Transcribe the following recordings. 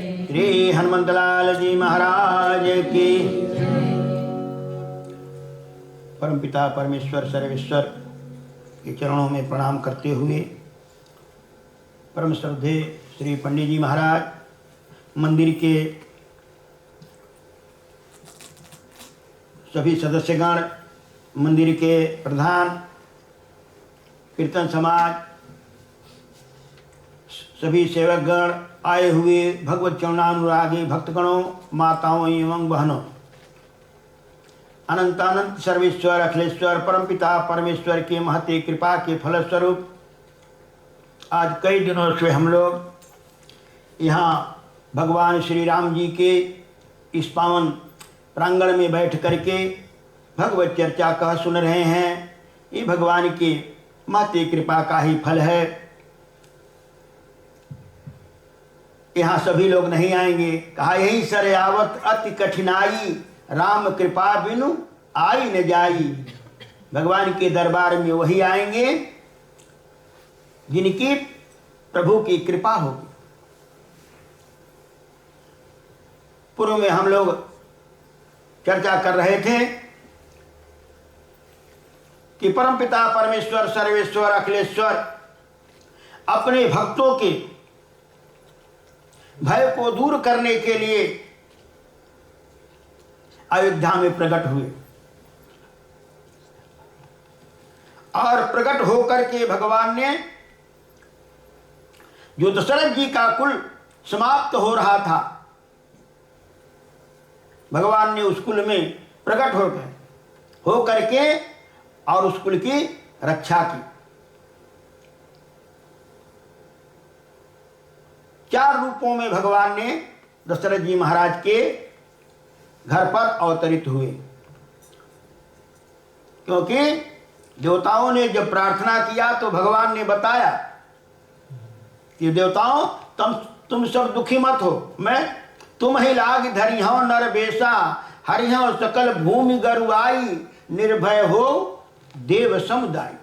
श्री हनुमंतलाल जी महाराज की। परमपिता परमेश्वर सर्वेश्वर के चरणों में प्रणाम करते हुए परम श्रद्धेय श्री पंडित जी महाराज, मंदिर के सभी सदस्यगण, मंदिर के प्रधान, कीर्तन समाज, सभी सेवकगण, आए हुए भगवत चरणानुरागी भक्तगणों, माताओं एवं बहनों, अनंत अनंत सर्वेश्वर अखिलेश्वर परमपिता परमेश्वर के महती कृपा के फलस्वरूप आज कई दिनों से हम लोग यहाँ भगवान श्री राम जी के इस पावन प्रांगण में बैठ करके भगवत चर्चा का सुन रहे हैं। ये भगवान की महती कृपा का ही फल है। यहाँ सभी लोग नहीं आएंगे, कहा यही सर आवत अति कठिनाई, राम कृपा बिनु आई न जाई। भगवान के दरबार में वही आएंगे जिनकी प्रभु की कृपा होगी। पूर्व में हम लोग चर्चा कर रहे थे कि परमपिता परमेश्वर सर्वेश्वर अखिलेश्वर अपने भक्तों के भय को दूर करने के लिए अयोध्या में प्रकट हुए और प्रकट होकर के भगवान ने जो दशरथ जी का कुल समाप्त हो रहा था, भगवान ने उस कुल में प्रकट हो करके और उस कुल की रक्षा की। 4 रूपों में भगवान ने दशरथ जी महाराज के घर पर अवतरित हुए, क्योंकि देवताओं ने जब प्रार्थना किया तो भगवान ने बताया कि देवताओं तुम सब दुखी मत हो, मैं तुम ही लाग धरिहौ नर बेसा, हरिहौ सकल भूमि गरुआई, निर्भय हो देव समुदाय।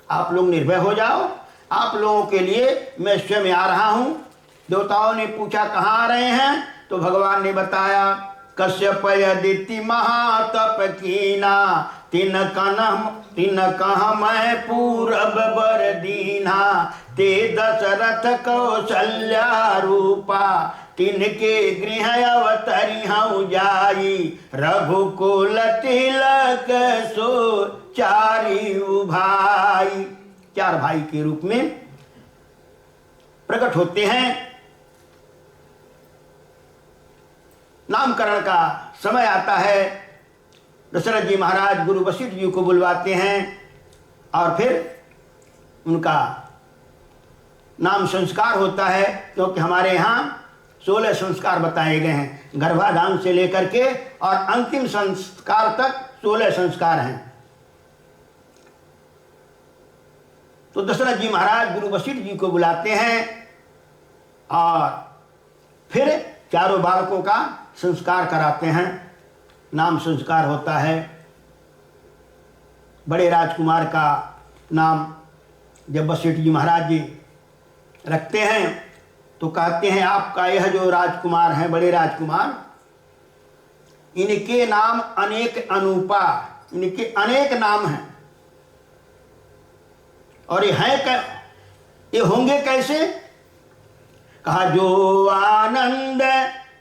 आप लोग निर्भय हो जाओ, आप लोगों के लिए मैं स्वयं आ रहा हूं। देवताओं ने पूछा कहाँ आ रहे हैं, तो भगवान ने बताया कश्यप यदिति महातप कीना, तिन कह मैं पूरब बर दीना, ते दशरथ कौशल्या रूपा, तिनके गृह अवतरिहौ जाई, रघुकुल तिलक सो चारि भाई। 4 भाई के रूप में प्रकट होते हैं। नामकरण का समय आता है, दशरथ जी महाराज गुरु वशिष्ठ जी को बुलवाते हैं और फिर उनका नाम संस्कार होता है, क्योंकि हमारे यहाँ 16 संस्कार बताए गए हैं, गर्भाधान से लेकर के और अंतिम संस्कार तक 16 संस्कार हैं। तो दशरथ जी महाराज गुरु वशिष्ठ जी को बुलाते हैं और फिर 4 बालकों का संस्कार कराते हैं। नाम संस्कार होता है। बड़े राजकुमार का नाम जब वशिष्ठ जी महाराज जी रखते हैं तो कहते हैं आपका यह जो राजकुमार हैं, बड़े राजकुमार, इनके नाम अनेक अनूपा, इनके अनेक नाम हैं और ये होंगे कैसे? कहा जो आनंद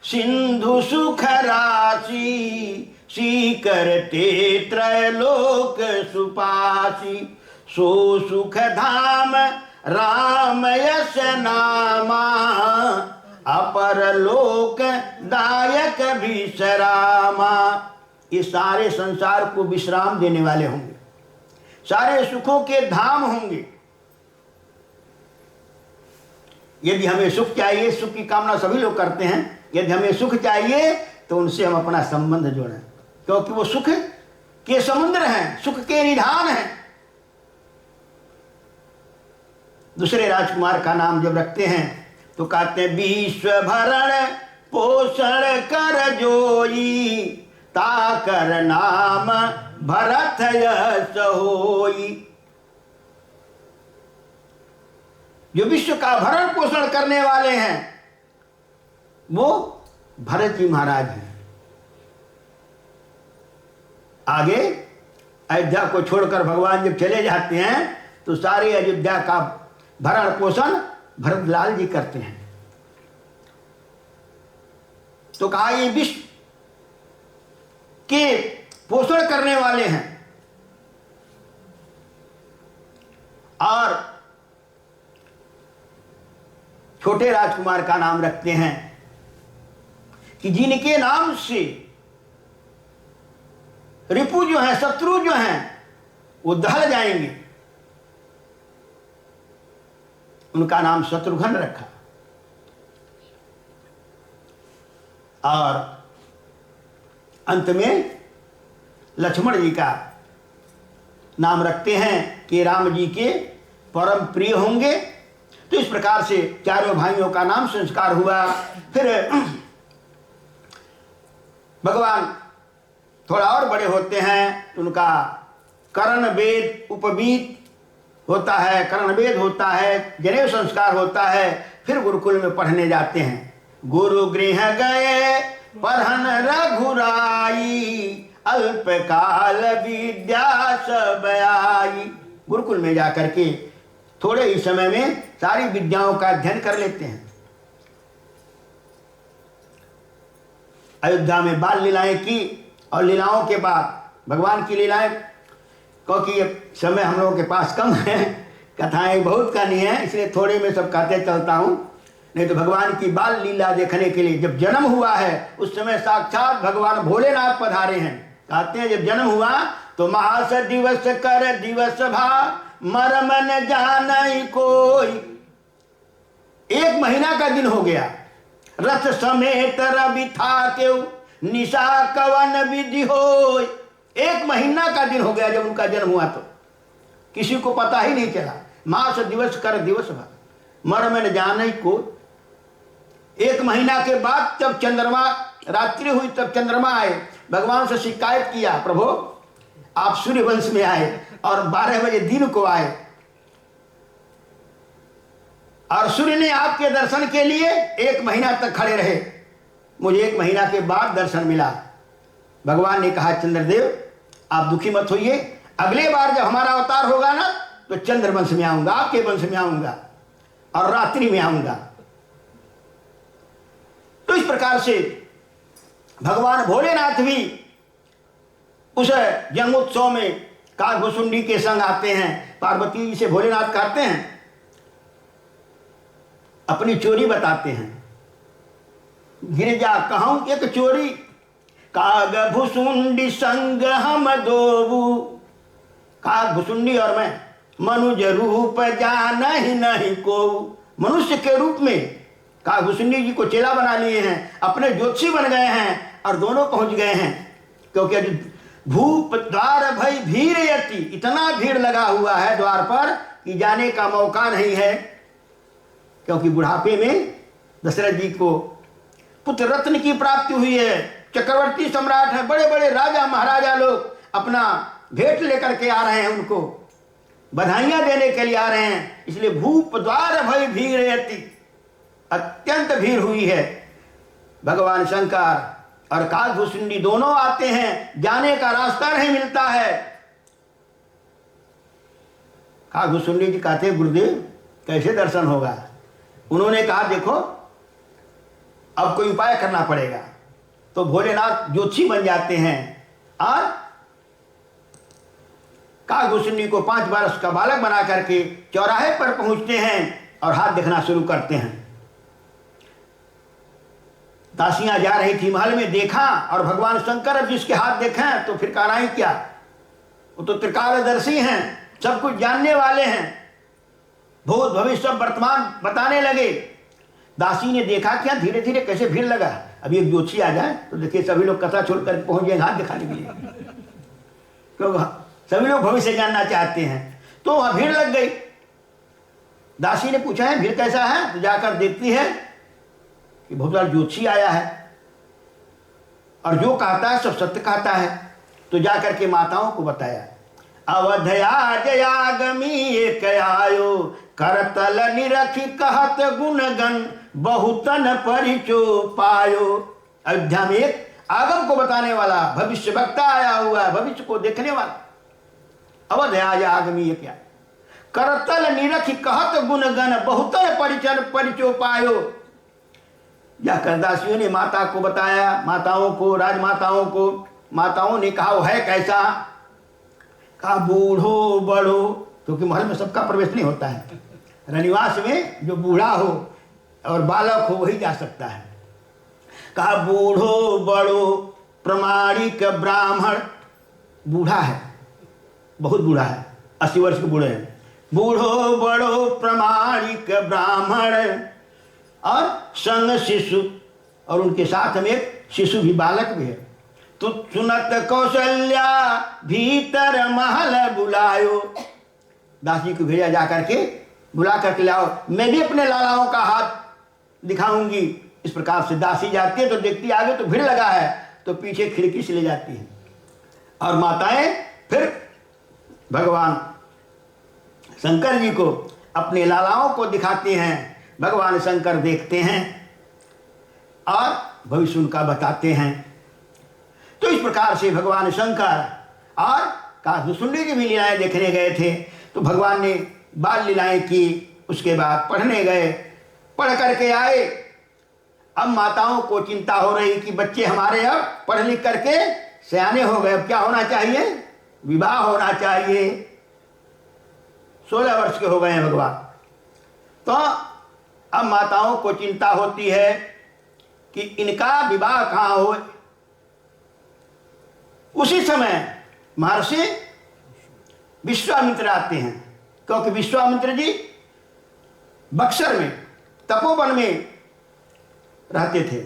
सिंधु सुख राशि, सीकरते त्रैलोक सुपासी, सो सुख धाम राम यश नामा, अपर लोक दायक विश्रामा। ये सारे संसार को विश्राम देने वाले होंगे, सारे सुखों के धाम होंगे। यदि हमें सुख चाहिए, सुख की कामना सभी लोग करते हैं, यदि हमें सुख चाहिए तो उनसे हम अपना संबंध जोड़ें, क्योंकि वो सुख के समुद्र हैं, सुख के निधान हैं। दूसरे राजकुमार का नाम जब रखते हैं तो कहते हैं विश्व भरण पोषण कर जोई, ताकर नाम भरत यश होई। जो विश्व का भरण पोषण करने वाले हैं वो भरत जी महाराज हैं। आगे अयोध्या को छोड़कर भगवान जब चले जाते हैं तो सारी अयोध्या का भरण पोषण भरतलाल जी करते हैं। तो कहा ये विश्व के पोषण करने वाले हैं और छोटे राजकुमार का नाम रखते हैं कि जिनके नाम से रिपु जो हैं, शत्रु जो हैं, वो दहल जाएंगे, उनका नाम शत्रुघ्न रखा। और अंत में लक्ष्मण जी का नाम रखते हैं कि राम जी के परम प्रिय होंगे। तो इस प्रकार से चारों भाइयों का नाम संस्कार हुआ। फिर भगवान थोड़ा और बड़े होते हैं तो उनका कर्ण वेद उपवीत होता है, कर्ण वेद होता है, जनेऊ संस्कार होता है। फिर गुरुकुल में पढ़ने जाते हैं। गुरु गृह गए पढ़न रघुराई, अल्पकाल विद्या सब आई। गुरुकुल में जाकर के थोड़े ही समय में सारी विद्याओं का अध्ययन कर लेते हैं। अयोध्या में बाल लीलाएं की और लीलाओं के बाद भगवान की लीलाएं, क्योंकि समय हम लोगों के पास कम है, कथाएं बहुत करनी है, इसलिए थोड़े में सब कहते चलता हूँ। नहीं तो भगवान की बाल लीला देखने के लिए जब जन्म हुआ है उस समय साक्षात भगवान भोलेनाथ पधारे हैं। कहते हैं जब जन्म हुआ तो महास दिवस कर दिवस भा, मरम न जान कोई। 1 महीना का दिन हो गया, रथ समेत रवि था केउ, निशा कवन विधि होय। 1 महीना का दिन हो गया जब उनका जन्म हुआ, तो किसी को पता ही नहीं चला। मास दिवस कर दिवस भा, मरम न जान कोई। 1 महीना के बाद जब चंद्रमा रात्रि हुई तब चंद्रमा आए, भगवान से शिकायत किया, प्रभु आप सूर्य वंश में आए और 12 बजे दिन को आए, और सूर्य ने आपके दर्शन के लिए 1 महीना तक खड़े रहे, मुझे 1 महीना के बाद दर्शन मिला। भगवान ने कहा चंद्रदेव आप दुखी मत होइए, अगले बार जब हमारा अवतार होगा ना तो चंद्र वंश में आऊंगा, आपके वंश में आऊंगा और रात्रि में आऊंगा। तो इस प्रकार से भगवान भोलेनाथ भी उस जन्मोत्सव में काकभुसुंडी के संग आते हैं। पार्वती जी से भोलेनाथ कहते हैं, अपनी चोरी बताते हैं। गिरिजा कहूं एक चोरी, काकभुसुंडी संग हम दोबू। काकभुसुंडी और मैं मनुज रूप जान ही नहीं को। मनुष्य के रूप में काकभुसुंडी जी को चेला बना लिए हैं, अपने ज्योतिषी बन गए हैं और दोनों पहुंच गए हैं। क्योंकि भूप द्वार भई भीड़ यति, इतना भीड़ लगा हुआ है द्वार पर कि जाने का मौका नहीं है। क्योंकि बुढ़ापे में दशरथ जी को पुत्र रत्न की प्राप्ति हुई है, चक्रवर्ती सम्राट है, बड़े बड़े राजा महाराजा लोग अपना भेंट लेकर के आ रहे हैं, उनको बधाइयां देने के लिए आ रहे हैं। इसलिए भूप द्वार भई भीड़ यति, अत्यंत भीड़ हुई है। भगवान शंकर और काकभुसुंडी दोनों आते हैं, जाने का रास्ता नहीं मिलता है। काकभुसुंडी जी कहते गुरुदेव कैसे दर्शन होगा। उन्होंने कहा देखो अब कोई उपाय करना पड़ेगा। तो भोलेनाथ ज्योतिषी बन जाते हैं और काकभुसुंडी को 5 वर्ष का बालक बना करके चौराहे पर पहुंचते हैं और हाथ दिखना शुरू करते हैं। दासियां जा रही थी महल में, देखा और भगवान शंकर अब जिसके हाथ देखें तो फिर कराई क्या, वो तो त्रिकालदर्शी हैं, सब कुछ जानने वाले हैं, भूत भविष्य वर्तमान बताने लगे। दासी ने देखा क्या धीरे धीरे कैसे भीड़ लगा। अभी एक ज्योतिषी आ जाए तो देखिए सभी लोग कथा छोड़कर पहुंच जाएंगे हाथ दिखाने के लिए, क्योंकि सभी लोग भविष्य जानना चाहते हैं। तो वहां भीड़ लग गई। दासी ने पूछा है भीड़ कैसा है, तो जाकर देखती है कि बहुत बड़ा ज्योतिषी आया है और जो कहता है सब सत्य कहता है। तो जाकर के माताओं को बताया, अवधया जयागमी एक आयो, करतल निरखी कहत गुणगन, बहुतन परिचो पायो। अयोध्या में एक आगम को बताने वाला भविष्य वक्ता आया हुआ है, भविष्य को देखने वाला। अवध आज आगमी है क्या? करतल निरख कहत गुण गण बहुतन परिचन परिचो पायो। जाकर दासियों ने माता को बताया, माताओं को, राजमाताओं को। माताओं ने कहा वो है कैसा? कहा बूढ़ो बड़ो, क्योंकि महल में सबका प्रवेश नहीं होता है। रनिवास में जो बूढ़ा हो और बालक हो वही जा सकता है। कहा बूढ़ो बड़ो प्रमाणिक ब्राह्मण, बूढ़ा है, बहुत बूढ़ा है, 80 वर्ष के बूढ़े हैं। बूढ़ो बड़ो प्रमाणिक ब्राह्मण और संग शिशु, और उनके साथ में एक शिशु भी, बालक भी है। तो सुनत कौशल्या भीतर महल बुलायो। दासी को भेजा जा करके, बुला करके लाओ, मैं भी अपने लालाओं का हाथ दिखाऊंगी। इस प्रकार से दासी जाती है तो देखती है आगे तो भीड़ लगा है, तो पीछे खिड़की से ले जाती है। और माताएं फिर भगवान शंकर जी को अपने लालाओं को दिखाते हैं। भगवान शंकर देखते हैं और भविष्य उनका बताते हैं। तो इस प्रकार से भगवान शंकर और काशमुंडी की भी लीलाएं देखने गए थे। तो भगवान ने बाल लीलाएं की, उसके बाद पढ़ने गए, पढ़ करके आए। अब माताओं को चिंता हो रही कि बच्चे हमारे अब पढ़ लिख करके सयाने हो गए, अब क्या होना चाहिए? विवाह होना चाहिए। 16 वर्ष के हो गए हैं भगवान। तो अब माताओं को चिंता होती है कि इनका विवाह कहाँ हो। उसी समय महर्षि विश्वामित्र आते हैं, क्योंकि विश्वामित्र जी बक्सर में तपोवन में रहते थे।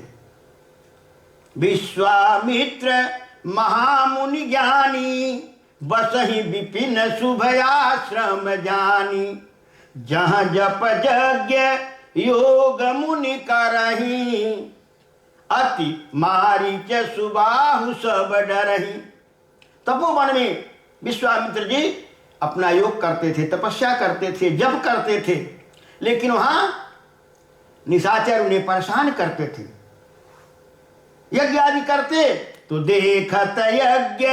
विश्वामित्र महामुनि ज्ञानी बसहि विपिन शुभयाश्रम जानी। जहाँ जप यज्ञ योग मुनि करही अति मारीच सुबाहु सब डरही। तपोवन में विश्वामित्र जी अपना योग करते थे, तपस्या करते थे, जप करते थे, लेकिन वहां निशाचर उन्हें परेशान करते थे। यज्ञ आदि करते तो देखत यज्ञ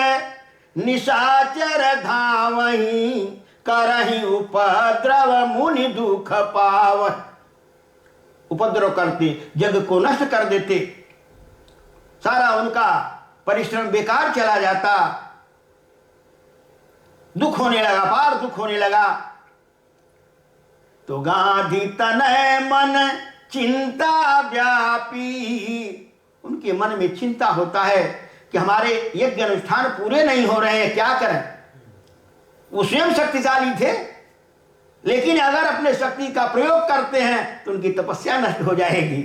निशाचर धावही करही उपद्रव मुनि दुख पाव। उपद्रव करते, यज्ञ को नष्ट कर देते, सारा उनका परिश्रम बेकार चला जाता। दुख होने लगा, पार दुख होने लगा। तो गांधी तनय मन चिंता व्यापी, उनके मन में चिंता होता है कि हमारे यज्ञ अनुष्ठान पूरे नहीं हो रहे हैं, क्या करें। वो स्वयं शक्तिशाली थे, लेकिन अगर अपने शक्ति का प्रयोग करते हैं तो उनकी तपस्या नष्ट हो जाएगी।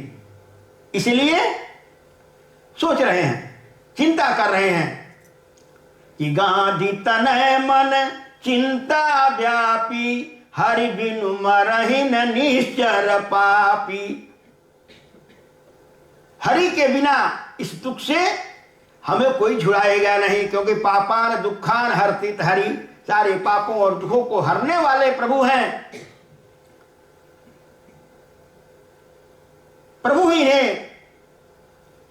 इसलिए सोच रहे हैं, चिंता कर रहे हैं कि गांधी तनय मन चिंता व्यापी हरि बिनु मरहिन निश्चर पापी। हरि के बिना इस दुख से हमें कोई छुड़ाएगा नहीं, क्योंकि पापान दुखान हरतित हरि, सारे पापों और दुखों को हरने वाले प्रभु हैं। प्रभु ही इन्हें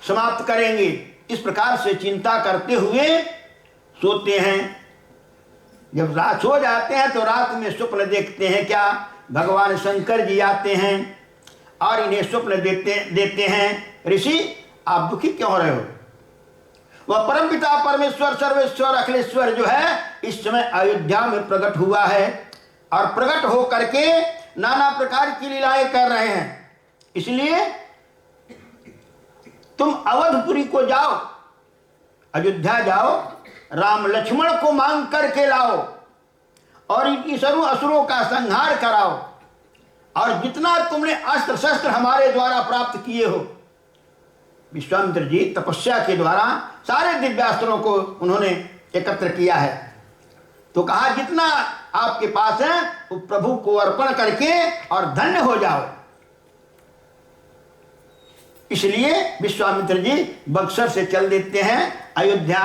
समाप्त करेंगे। इस प्रकार से चिंता करते हुए सोते हैं। जब रात सो जाते हैं तो रात में स्वप्न देखते हैं। क्या? भगवान शंकर जी आते हैं और इन्हें स्वप्न देते हैं, ऋषि आप दुखी क्यों हो रहे हो? वह परमपिता परमेश्वर सर्वेश्वर अखिलेश्वर जो है इस समय अयोध्या में प्रकट हुआ है और प्रकट हो करके नाना प्रकार की लीलाएं कर रहे हैं। इसलिए तुम अवधपुरी को जाओ, अयोध्या जाओ, राम लक्ष्मण को मांग करके लाओ और इनकी सर्व असुरों का संहार कराओ, और जितना तुमने अस्त्र शस्त्र हमारे द्वारा प्राप्त किए हो। विश्वामित्र जी तपस्या के द्वारा सारे दिव्यास्त्रों को उन्होंने एकत्र किया है। तो कहा जितना आपके पास है वो प्रभु को अर्पण करके और धन्य हो जाओ। इसलिए विश्वामित्र जी बक्सर से चल देते हैं अयोध्या।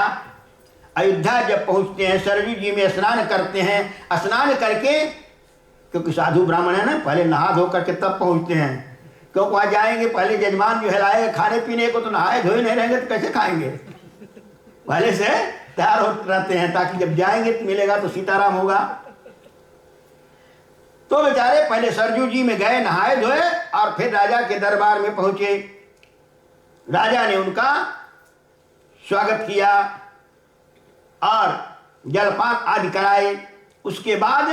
अयोध्या जब पहुंचते हैं, सरयू जी में स्नान करते हैं। स्नान करके, क्योंकि साधु ब्राह्मण है ना, पहले नहा धो करके तब पहुंचते हैं। क्यों वहां जाएंगे, पहले जजमान जो है लाएगा खाने पीने को, तो नहाए धोए नहीं रहेंगे तो कैसे खाएंगे, पहले से तैयार होते रहते हैं ताकि जब जाएंगे तो मिलेगा तो सीताराम होगा। तो बेचारे पहले सरजू जी में गए, नहाए धोए और फिर राजा के दरबार में पहुंचे। राजा ने उनका स्वागत किया और जलपान आदि कराए। उसके बाद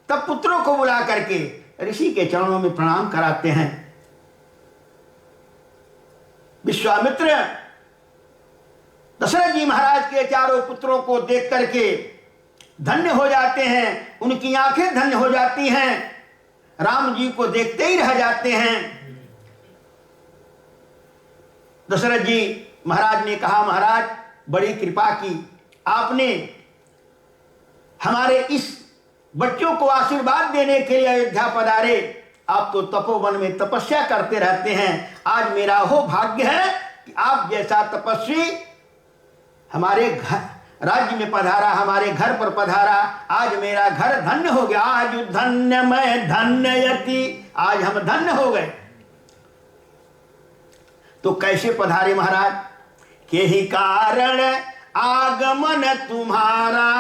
तब पुत्रों को बुला करके ऋषि के चरणों में प्रणाम कराते हैं। विश्वामित्र दशरथ जी महाराज के चारों पुत्रों को देख करके धन्य हो जाते हैं, उनकी आंखें धन्य हो जाती हैं, राम जी को देखते ही रह जाते हैं। दशरथ जी महाराज ने कहा, महाराज बड़ी कृपा की आपने, हमारे इस बच्चों को आशीर्वाद देने के लिए अयोध्या पधारे। आप तो तपोवन में तपस्या करते रहते हैं, आज मेरा हो भाग्य है कि आप जैसा तपस्वी हमारे घर राज्य में पधारा, हमारे घर पर पधारा। आज मेरा घर धन्य हो गया, आज धन्य मैं धन्ययति, आज हम धन्य हो गए। तो कैसे पधारे महाराज, के ही कारण आगमन तुम्हारा,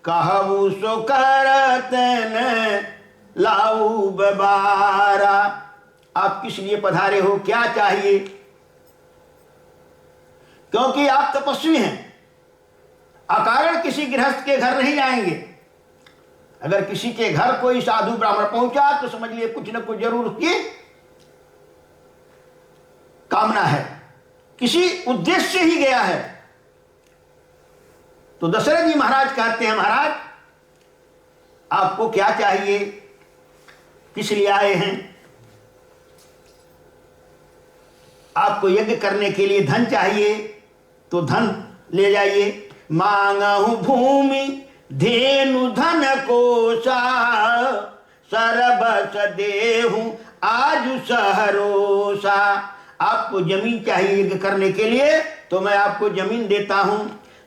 कहू सो करत न लाऊ बबारा। आप किस लिए पधारे हो, क्या चाहिए? क्योंकि आप तपस्वी हैं, अकारण किसी गृहस्थ के घर नहीं जाएंगे। अगर किसी के घर कोई साधु ब्राह्मण पहुंचा तो समझ लिए कुछ न कुछ जरूर उसकी कामना है, किसी उद्देश्य से ही गया है। तो दशरथ जी महाराज कहते हैं, महाराज आपको क्या चाहिए, किस लिए आए हैं? आपको यज्ञ करने के लिए धन चाहिए तो धन ले जाइए। मांगहु भूमि धेनु धन कोसा, सरबस देहु आज सहरोसा। आपको जमीन चाहिए यज्ञ करने के लिए तो मैं आपको जमीन देता हूं,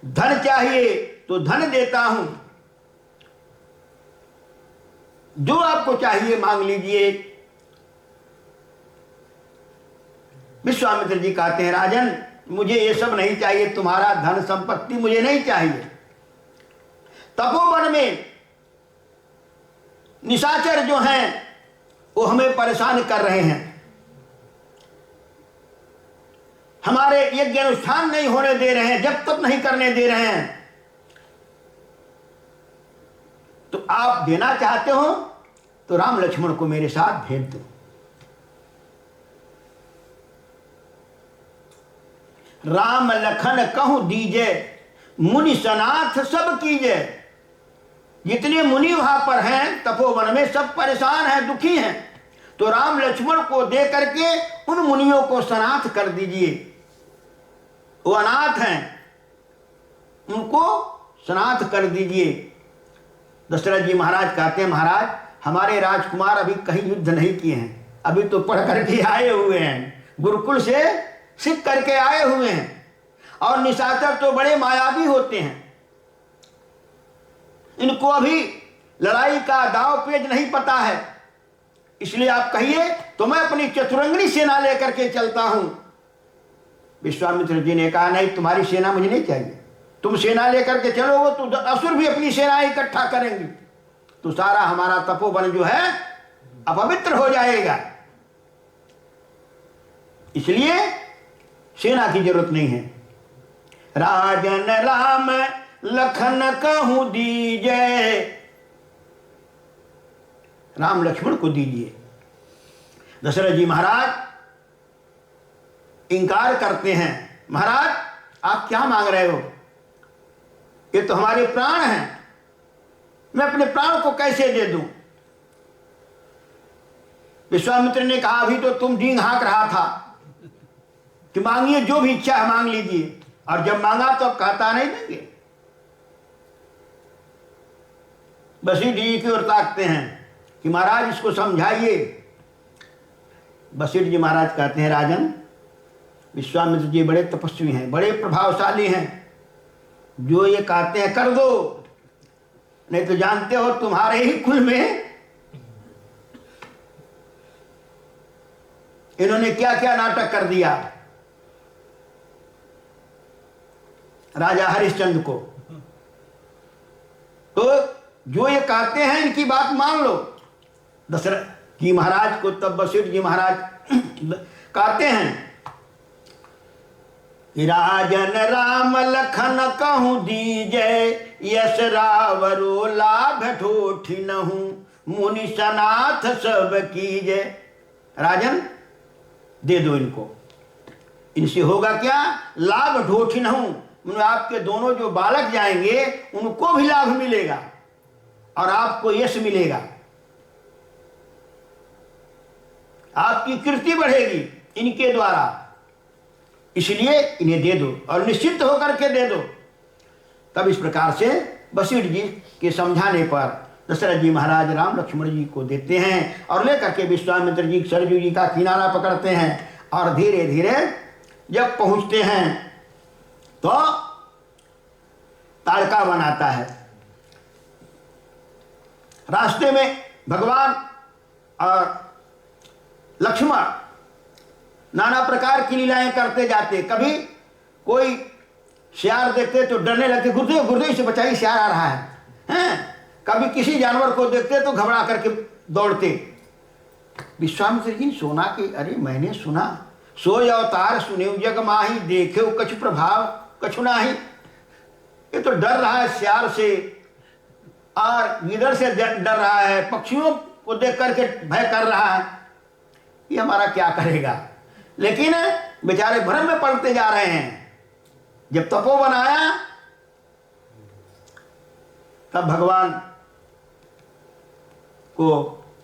धन चाहिए तो धन देता हूं, जो आपको चाहिए मांग लीजिए। विश्वामित्र जी कहते हैं, राजन मुझे ये सब नहीं चाहिए, तुम्हारा धन संपत्ति मुझे नहीं चाहिए। तपोवन में निशाचर जो हैं वो हमें परेशान कर रहे हैं, हमारे यज्ञ अनुष्ठान नहीं होने दे रहे हैं, जब तक नहीं करने दे रहे हैं। तो आप देना चाहते हो तो राम लक्ष्मण को मेरे साथ भेज दो। राम लखन कहूं दीजे, मुनि सनाथ सब कीजे। जितने मुनि वहां पर हैं तपोवन में सब परेशान हैं, दुखी हैं, तो राम लक्ष्मण को दे करके उन मुनियों को सनाथ कर दीजिए। वो अनाथ हैं, उनको सनाथ कर दीजिए। दशरथ जी महाराज कहते हैं, महाराज हमारे राजकुमार अभी कहीं युद्ध नहीं किए हैं, अभी तो पढ़ करके आए हुए हैं, गुरुकुल से सीख करके आए हुए हैं। और निशाचर तो बड़े मायावी होते हैं, इनको अभी लड़ाई का दाव पेज नहीं पता है, इसलिए आप कहिए तो मैं अपनी चतुरंगनी सेना लेकर के चलता हूं। विश्वामित्र जी ने कहा, नहीं तुम्हारी सेना मुझे नहीं चाहिए, तुम सेना लेकर के चलोगे तो असुर भी अपनी सेना इकट्ठा करेंगी, तो सारा हमारा तपोवन जो है अपवित्र हो जाएगा, इसलिए सेना की जरूरत नहीं है। राजन राम लखन कहूं दीजे, राम लक्ष्मण को दीजिए। दशरथ जी महाराज इंकार करते हैं, महाराज आप क्या मांग रहे हो, ये तो हमारे प्राण हैं, मैं अपने प्राण को कैसे दे दूं? विश्वामित्र ने कहा, अभी तो तुम डींग हाँक रहा था कि मांगिए जो भी इच्छा है मांग लीजिए, और जब मांगा तो कहता नहीं देंगे। वशिष्ठ जी की ओर ताकते हैं कि महाराज इसको समझाइए। वशिष्ठ जी महाराज कहते हैं, राजन विश्वामित्र जी बड़े तपस्वी हैं, बड़े प्रभावशाली हैं, जो ये कहते हैं कर दो, नहीं तो जानते हो तुम्हारे ही कुल में इन्होंने क्या क्या नाटक कर दिया राजा हरिश्चंद्र को। तो जो ये कहते हैं इनकी बात मान लो। दशरथ जी महाराज को तब वशिष्ठ जी महाराज कहते हैं कि राजन राम लखन कहूं दीजे, यश रावरो लाभ ठोठी नहूं, मुनि सनाथ सब कीजे। राजन दे दो इनको, इनसे होगा क्या? लाभ ढोठी नहूं, आपके दोनों जो बालक जाएंगे उनको भी लाभ मिलेगा और आपको यश मिलेगा, आपकी कीर्ति बढ़ेगी इनके द्वारा, इसलिए इन्हें दे दो और निश्चित होकर के दे दो। तब इस प्रकार से वशिष्ठ जी के समझाने पर दशरथ जी महाराज राम लक्ष्मण जी को देते हैं और लेकर के विश्वामित्र जी सरजू जी का किनारा पकड़ते हैं और धीरे धीरे जब पहुंचते हैं तो ताड़का वन आता है। रास्ते में भगवान और लक्ष्मण नाना प्रकार की लीलाएं करते जाते। कभी कोई सियार देखते तो डरने लगते, गुरुदेव गुरुदेव से बचाइए सियार आ रहा है, हैं? कभी किसी जानवर को देखते तो घबरा करके दौड़ते। विश्वामित्र जी सोना कि अरे मैंने सुना, सोय अवतार सुने जग माही, देखे कछ प्रभाव कछु नाही। ये तो डर रहा है सियार से और गिदड़ से डर रहा है, पक्षियों को देख करके भय कर रहा है, ये हमारा क्या करेगा। लेकिन बेचारे भ्रम में पड़ते जा रहे हैं। जब तपोवन आया तब भगवान को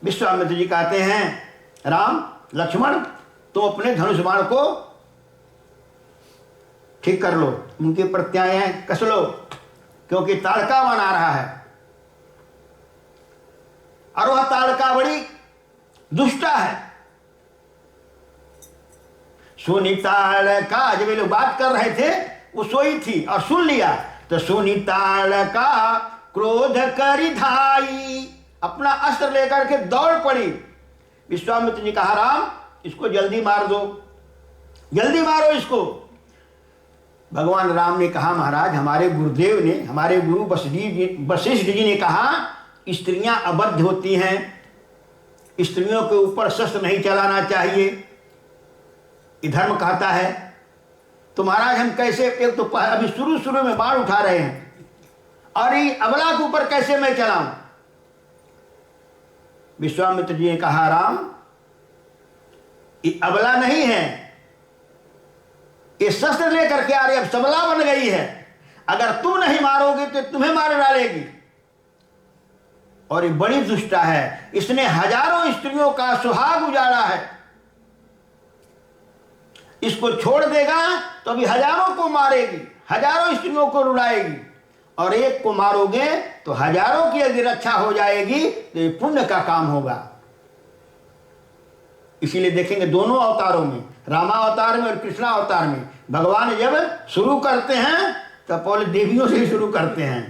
विश्वामित्र जी कहते हैं राम लक्ष्मण तो अपने धनुष बाण को ठीक कर लो, उनके प्रत्यायें कस लो, क्योंकि ताड़का वन आ रहा है और वह ताड़का बड़ी दुष्टा है। सुनी ताड़का, जब ये लोग बात कर रहे थे वो सोई थी और सुन लिया तो सुनी ताड़का क्रोध करी धाई, अपना अस्त्र लेकर के दौड़ पड़ी। विश्वामित्र जी कहा राम इसको जल्दी मार दो, जल्दी मारो इसको। भगवान राम ने कहा महाराज हमारे गुरुदेव ने, हमारे गुरु वशिष्ठ जी ने कहा स्त्रियां अबद्ध होती हैं, स्त्रियों के ऊपर शस्त्र नहीं चलाना चाहिए, ये धर्म कहता है। तो महाराज हम कैसे, एक तो अभी शुरू शुरू में बाण उठा रहे हैं और ये अबला के ऊपर कैसे मैं चलाऊं। विश्वामित्र जी ने कहा राम ये अबला नहीं है, ये शस्त्र लेकर के आ रही, अब सबला बन गई है, अगर तू नहीं मारोगे तो तुम्हें मार डालेगी और ये बड़ी दुष्टा है, इसने हजारों स्त्रियों का सुहाग उजाड़ा है, इसको छोड़ देगा तो अभी हजारों को मारेगी, हजारों स्त्रियों को रुलाएगी, और एक को मारोगे तो हजारों की यदि रक्षा हो जाएगी तो ये पुण्य का काम होगा। इसीलिए देखेंगे दोनों अवतारों में, रामावतार में और कृष्णावतार में, भगवान जब शुरू करते हैं तो पहले देवियों से शुरू करते हैं।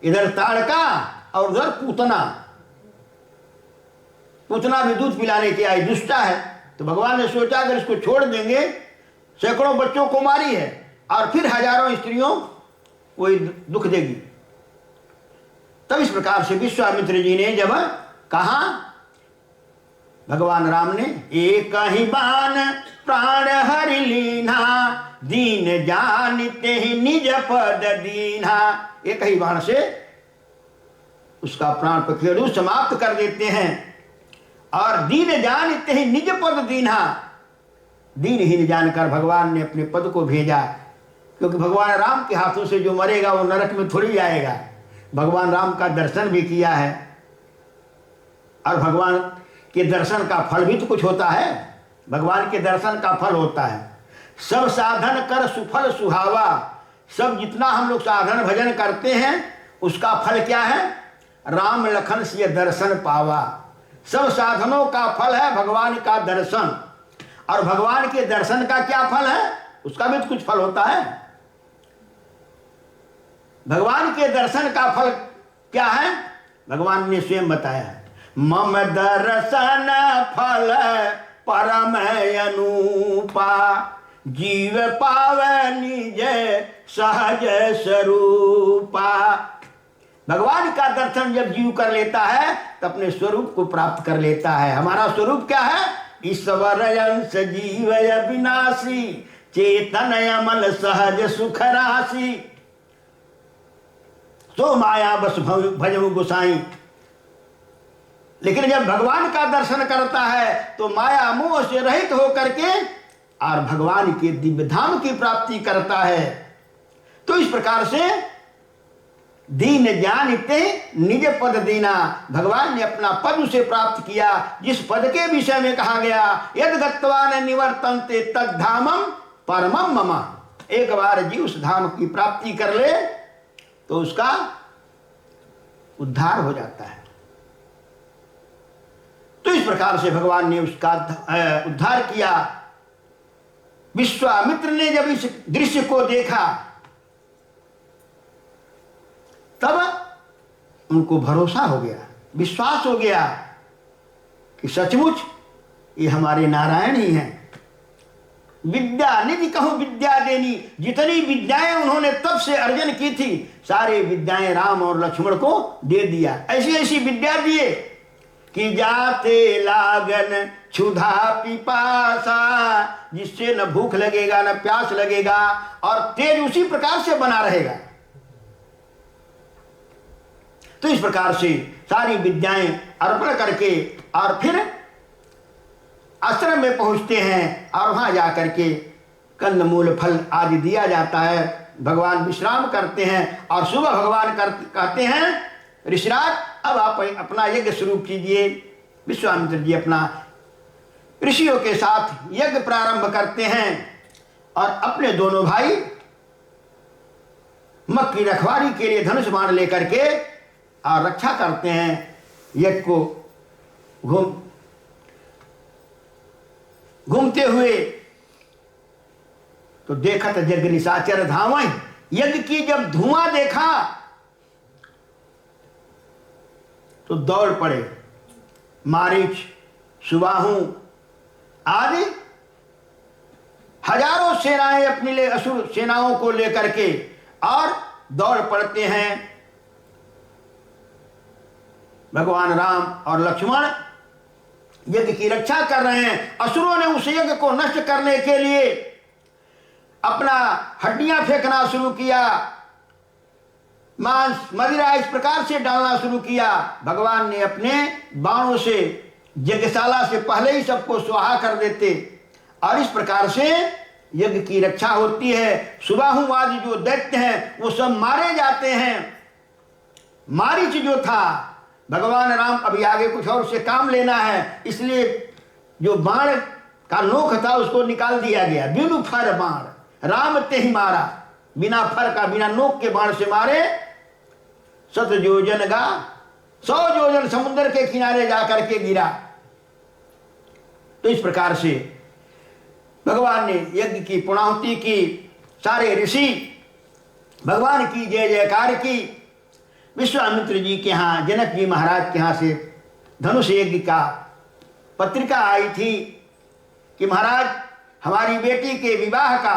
इधर ताड़का और उधर पूतना, पूतना भी दूध पिलाने के आई, दुष्टा है। तो भगवान ने सोचा अगर इसको छोड़ देंगे, सैकड़ों बच्चों को मारी है और फिर हजारों स्त्रियों को दुख देगी। तब इस प्रकार से विश्वामित्र जी ने जब कहा, भगवान राम ने एक ही बाण प्राण हरि लीना, दीन जानते ही निज पद दीना। एक ही बाण से उसका प्राण पखेरु समाप्त कर देते हैं और दीन जानते ही निज पद दीना, दीनहीन जानकर भगवान ने अपने पद को भेजा, क्योंकि भगवान राम के हाथों से जो मरेगा वो नरक में थोड़ी जाएगा। भगवान राम का दर्शन भी किया है और भगवान के दर्शन का फल भी तो कुछ होता है, भगवान के दर्शन का फल होता है। सब साधन कर सुफल सुहावा, सब जितना हम लोग साधन भजन करते हैं उसका फल क्या है? राम लखन से दर्शन पावा। सब साधनों का फल है भगवान का दर्शन, और भगवान के दर्शन का क्या फल है? उसका भी तो कुछ फल होता है। भगवान के दर्शन का फल क्या है? भगवान ने स्वयं बताया, मम दर्शन फल परम अनूपा, जीव पावे निज सहज स्वरूपा। भगवान का दर्शन जब जीव कर लेता है तो अपने स्वरूप को प्राप्त कर लेता है। हमारा स्वरूप क्या है? ईश्वर अंश जीव अविनाशी, चेतन अमल सहज सुख राशि, सो माया बस भजऊ गोसाई। लेकिन जब भगवान का दर्शन करता है तो माया मोह से रहित होकर के और भगवान के दिव्य धाम की प्राप्ति करता है। तो इस प्रकार से दीन जानिते निज पद दीना, भगवान ने अपना पद उसे प्राप्त किया जिस पद के विषय में कहा गया यद गत्वा न निवर्तन्ते तद धामम परमम मम। एक बार जी उस धाम की प्राप्ति कर ले तो उसका उद्धार हो जाता है। तो इस प्रकार से भगवान ने उसका उद्धार किया। विश्वामित्र ने जब इस दृश्य को देखा तब उनको भरोसा हो गया, विश्वास हो गया कि सचमुच ये हमारे नारायण ही हैं। विद्या निधि कहूं विद्या देनी, जितनी विद्याएं उन्होंने तब से अर्जन की थी सारी विद्याएं राम और लक्ष्मण को दे दिया। ऐसी ऐसी विद्या दिए कि जाते लागन क्षुधा पिपासा, जिससे न भूख लगेगा न प्यास लगेगा और तेज उसी प्रकार से बना रहेगा। तो इस प्रकार से सारी विद्याएं अर्पण करके और फिर आश्रम में पहुंचते हैं और वहां जाकर के कंदमूल फल आदि दिया जाता है। भगवान विश्राम करते हैं और सुबह भगवान कहते हैं ऋषिराज अब आप अपना यज्ञ शुरू कीजिए। विश्वामित्र जी अपना ऋषियों के साथ यज्ञ प्रारंभ करते हैं और अपने दोनों भाई मक की रखवाली के लिए धनुष बाण लेकर के और रक्षा करते हैं। यज्ञ को घूमते हुए तो देखा तो यज्ञ निशाचर धावई, यज्ञ की जब धुआं देखा तो दौड़ पड़े। मारीच, सुबाहु आदि हजारों सेनाएं अपने लिए असुर सेनाओं को लेकर के और दौड़ पड़ते हैं। भगवान राम और लक्ष्मण यज्ञ की रक्षा कर रहे हैं। असुरों ने उस यज्ञ को नष्ट करने के लिए अपना हड्डियां फेंकना शुरू किया, मांस मदिरा इस प्रकार से डालना शुरू किया। भगवान ने अपने बाणों से यज्ञशाला से पहले ही सबको स्वाहा कर देते और इस प्रकार से यज्ञ की रक्षा होती है। सुबाहुवादी जो दैत्य हैं वो सब मारे जाते हैं। मारीच जो था, भगवान राम अभी आगे कुछ और से काम लेना है इसलिए जो बाण का नोक था उसको निकाल दिया गया। बिनु फर बाण राम ते ही मारा, बिना फर का बिना नोक के बाण से मारे। 7 योजन गा 100 योजन समुद्र के किनारे जाकर के गिरा। तो इस प्रकार से भगवान ने यज्ञ की पूर्णाहुति की। सारे ऋषि भगवान की जय जयकार की। विश्वामित्र जी के यहाँ जनक जी महाराज के यहाँ से धनुष यज्ञ का पत्रिका आई थी कि महाराज हमारी बेटी के विवाह का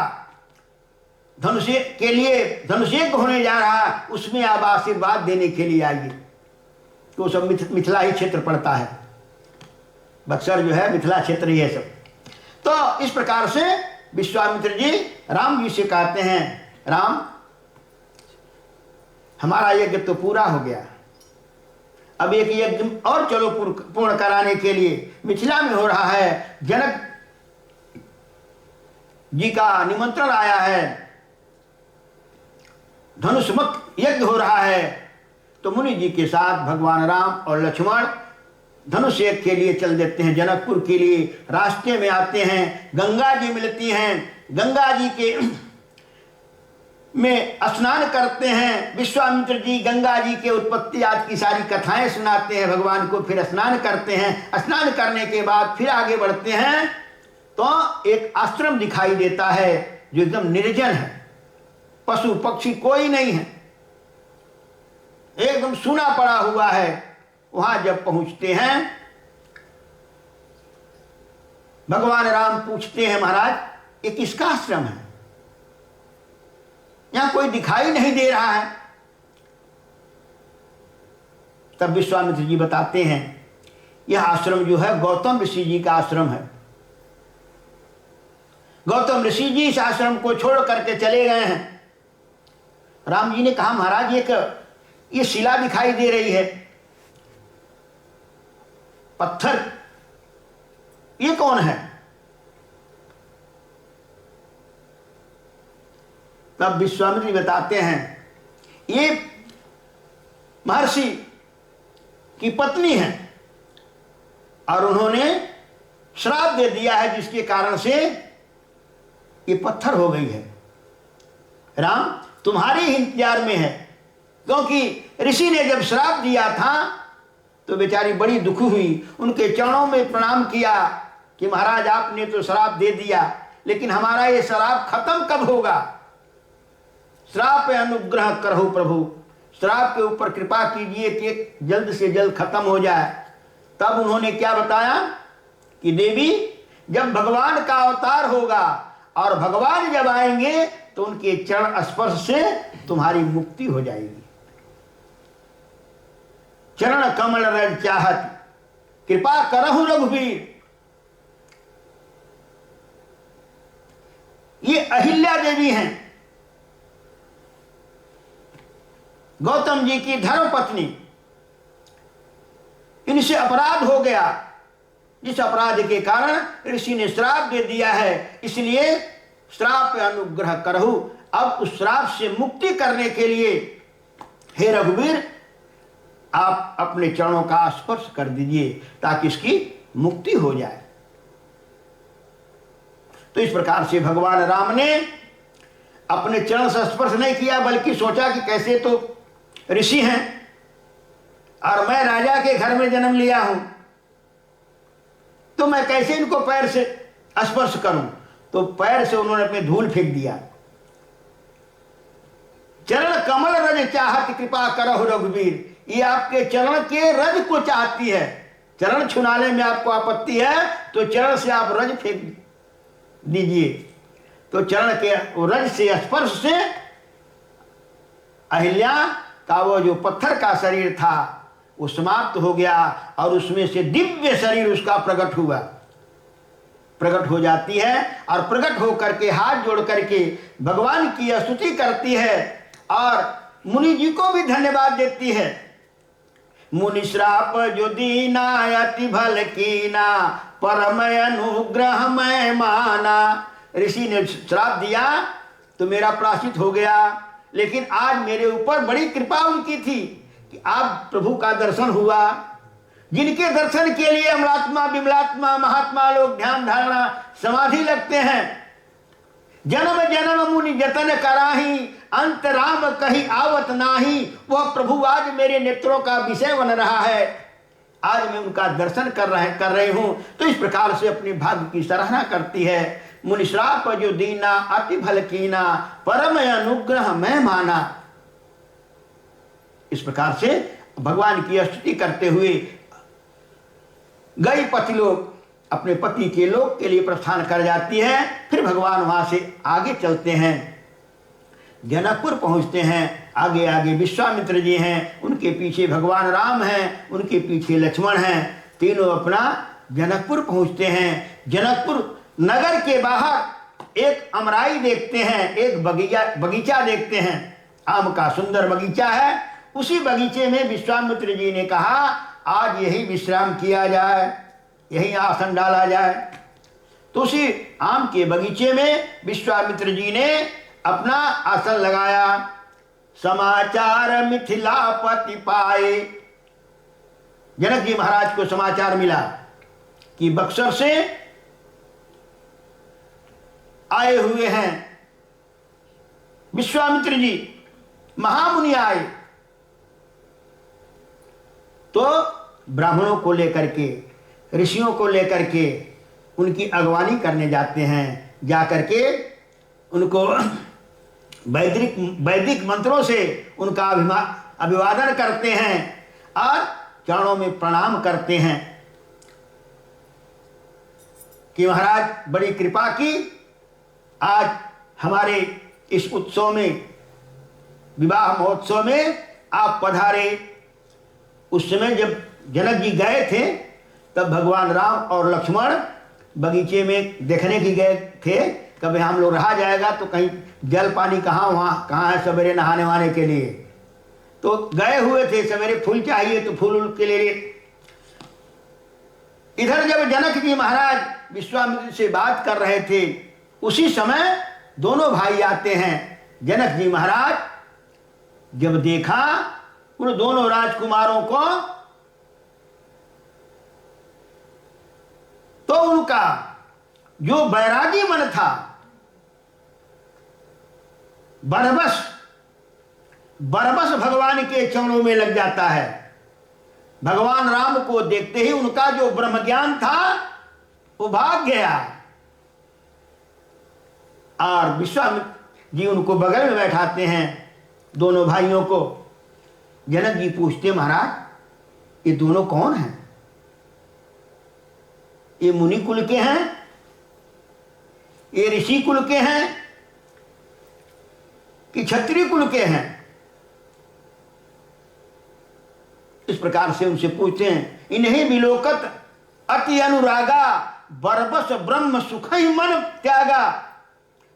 धनुष के लिए धनुष यज्ञ होने जा रहा है, उसमें आप आशीर्वाद देने के लिए आइए। तो सब मिथिला ही क्षेत्र पड़ता है, बक्सर जो है मिथिला क्षेत्र ही है सब। तो इस प्रकार से विश्वामित्र जी राम जी से कहते हैं राम हमारा यज्ञ तो पूरा हो गया, अब एक यज्ञ और चलो पूर्ण कराने के लिए मिथिला में हो रहा है। जनक जी का निमंत्रण आया है, धनुष्मक यज्ञ हो रहा है। तो मुनि जी के साथ भगवान राम और लक्ष्मण धनुष यज्ञ के लिए चल देते हैं जनकपुर के लिए। रास्ते में आते हैं, गंगा जी मिलती हैं, गंगा जी के में स्नान करते हैं। विश्वामित्र जी गंगा जी के उत्पत्ति आदि की सारी कथाएं सुनाते हैं भगवान को, फिर स्नान करते हैं। स्नान करने के बाद फिर आगे बढ़ते हैं तो एक आश्रम दिखाई देता है जो एकदम निर्जन है, पशु पक्षी कोई नहीं है, एकदम सूना पड़ा हुआ है। वहां जब पहुंचते हैं भगवान राम पूछते हैं, महाराज ये किसका आश्रम है? यहां कोई दिखाई नहीं दे रहा है। तब विश्वामित्र जी बताते हैं, यह आश्रम जो है गौतम ऋषि जी का आश्रम है। गौतम ऋषि जी इस आश्रम को छोड़ करके चले गए हैं। राम जी ने कहा, महाराज ये शिला दिखाई दे रही है, पत्थर, ये कौन है? तब विश्वामित्र जी बताते हैं, ये महर्षि की पत्नी है और उन्होंने श्राप दे दिया है, जिसके कारण से ये पत्थर हो गई है। राम तुम्हारे ही इंतजार में है, क्योंकि ऋषि ने जब श्राप दिया था तो बेचारी बड़ी दुखी हुई, उनके चरणों में प्रणाम किया कि महाराज आपने तो श्राप दे दिया, लेकिन हमारा ये श्राप खत्म कब होगा? श्राप पे अनुग्रह करहु प्रभु, श्राप के ऊपर कृपा कीजिए कि जल्द से जल्द खत्म हो जाए। तब उन्होंने क्या बताया कि देवी, जब भगवान का अवतार होगा और भगवान जब आएंगे तो उनके चरण स्पर्श से तुम्हारी मुक्ति हो जाएगी। चरण कमल रज चाहत, कृपा करहु रघुवीर। ये अहिल्या देवी हैं, गौतम जी की धर्मपत्नी। इनसे अपराध हो गया, जिस अपराध के कारण ऋषि ने श्राप दे दिया है, इसलिए श्राप पे अनुग्रह करहु। अब उस श्राप से मुक्ति करने के लिए हे रघुवीर, आप अपने चरणों का स्पर्श कर दीजिए ताकि इसकी मुक्ति हो जाए। तो इस प्रकार से भगवान राम ने अपने चरण से स्पर्श नहीं किया, बल्कि सोचा कि कैसे तो ऋषि हैं और मैं राजा के घर में जन्म लिया हूं, तो मैं कैसे इनको पैर से स्पर्श करूं? तो पैर से उन्होंने अपने धूल फेंक दिया। चरण कमल रज चाहत, कृपा करहु रघुवीर। ये आपके चरण के रज को चाहती है। चरण छुनाने में आपको आपत्ति है तो चरण से आप रज फेंक दीजिए। तो चरण के रज से स्पर्श से अहिल्या का वो जो पत्थर का शरीर था वो समाप्त हो गया और उसमें से दिव्य शरीर उसका प्रकट हो जाती है और प्रकट होकर के हाथ जोड़ करके भगवान की स्तुति करती है और मुनि जी को भी धन्यवाद देती है। मुनि श्राप जो दीना अति भल कीना, परमय अनुग्रह मैं माना। ऋषि ने श्राप दिया तो मेरा प्रायश्चित हो गया, लेकिन आज मेरे ऊपर बड़ी कृपा उनकी थी कि आप प्रभु का दर्शन हुआ, जिनके दर्शन के लिए अमलात्मा विमलात्मा महात्मा लोग ध्यान धारणा समाधि लगते हैं। जन्म जन्म मुनि जतन कराही, अंत राम कहीं आवत नाही। वह प्रभु आज मेरे नेत्रों का विषय बन रहा है, आज मैं उनका दर्शन कर रही हूं। तो इस प्रकार से अपने भाग्य की सराहना करती है। मुनि श्राप जो दीना अति भल कीना, परम अनुग्रह मैं माना। इस प्रकार से भगवान की स्तुति करते हुए गई पति लोग अपने पति के लोक के लिए प्रस्थान कर जाती है। फिर भगवान वहां से आगे चलते हैं, जनकपुर पहुंचते हैं। आगे आगे विश्वामित्र जी हैं, उनके पीछे भगवान राम हैं, उनके पीछे लक्ष्मण हैं। तीनों अपना जनकपुर पहुंचते हैं। जनकपुर नगर के बाहर एक अमराई देखते हैं, एक बगीचा देखते हैं। आम का सुंदर बगीचा है। उसी बगीचे में विश्वामित्र जी ने कहा आज यही विश्राम किया जाए, यही आसन डाला जाए। तो उसी आम के बगीचे में विश्वामित्र जी ने अपना आसन लगाया। समाचार मिथिलापति पाए। जनक जी महाराज को समाचार मिला कि बक्सर से आए हुए हैं विश्वामित्र जी, महामुनि आए। तो ब्राह्मणों को लेकर के, ऋषियों को लेकर के उनकी अगवानी करने जाते हैं। जाकर के उनको वैदिक मंत्रों से उनका अभिवादन करते हैं और चरणों में प्रणाम करते हैं। कि महाराज बड़ी कृपा की, आज हमारे इस उत्सव में, विवाह महोत्सव में आप पधारे। उस समय जब जनक जी गए थे तब भगवान राम और लक्ष्मण बगीचे में देखने की गए थे, कभी हम लोग रहा जाएगा तो कहीं जल पानी कहाँ है सवेरे नहाने वहाने के लिए, तो गए हुए थे। सवेरे फूल चाहिए तो फूल के लिए। इधर जब जनक जी महाराज विश्वामित्र से बात कर रहे थे, उसी समय दोनों भाई आते हैं। जनक जी महाराज जब देखा उन दोनों राजकुमारों को, तो उनका जो बैरागी मन था, बरबस भगवान के चरणों में लग जाता है। भगवान राम को देखते ही उनका जो ब्रह्म ज्ञान था वो भाग गया। और विश्वामित्र जी उनको बगल में बैठाते हैं, दोनों भाइयों को। जनक जी पूछते, महाराज ये दोनों कौन हैं? ये मुनि कुल के हैं, ये ऋषि कुल के हैं कि क्षत्रिय कुल के हैं? इस प्रकार से उनसे पूछते हैं। इन्हें विलोकत अति अनुरागा, बरबस ब्रह्म सुख ही मन त्यागा।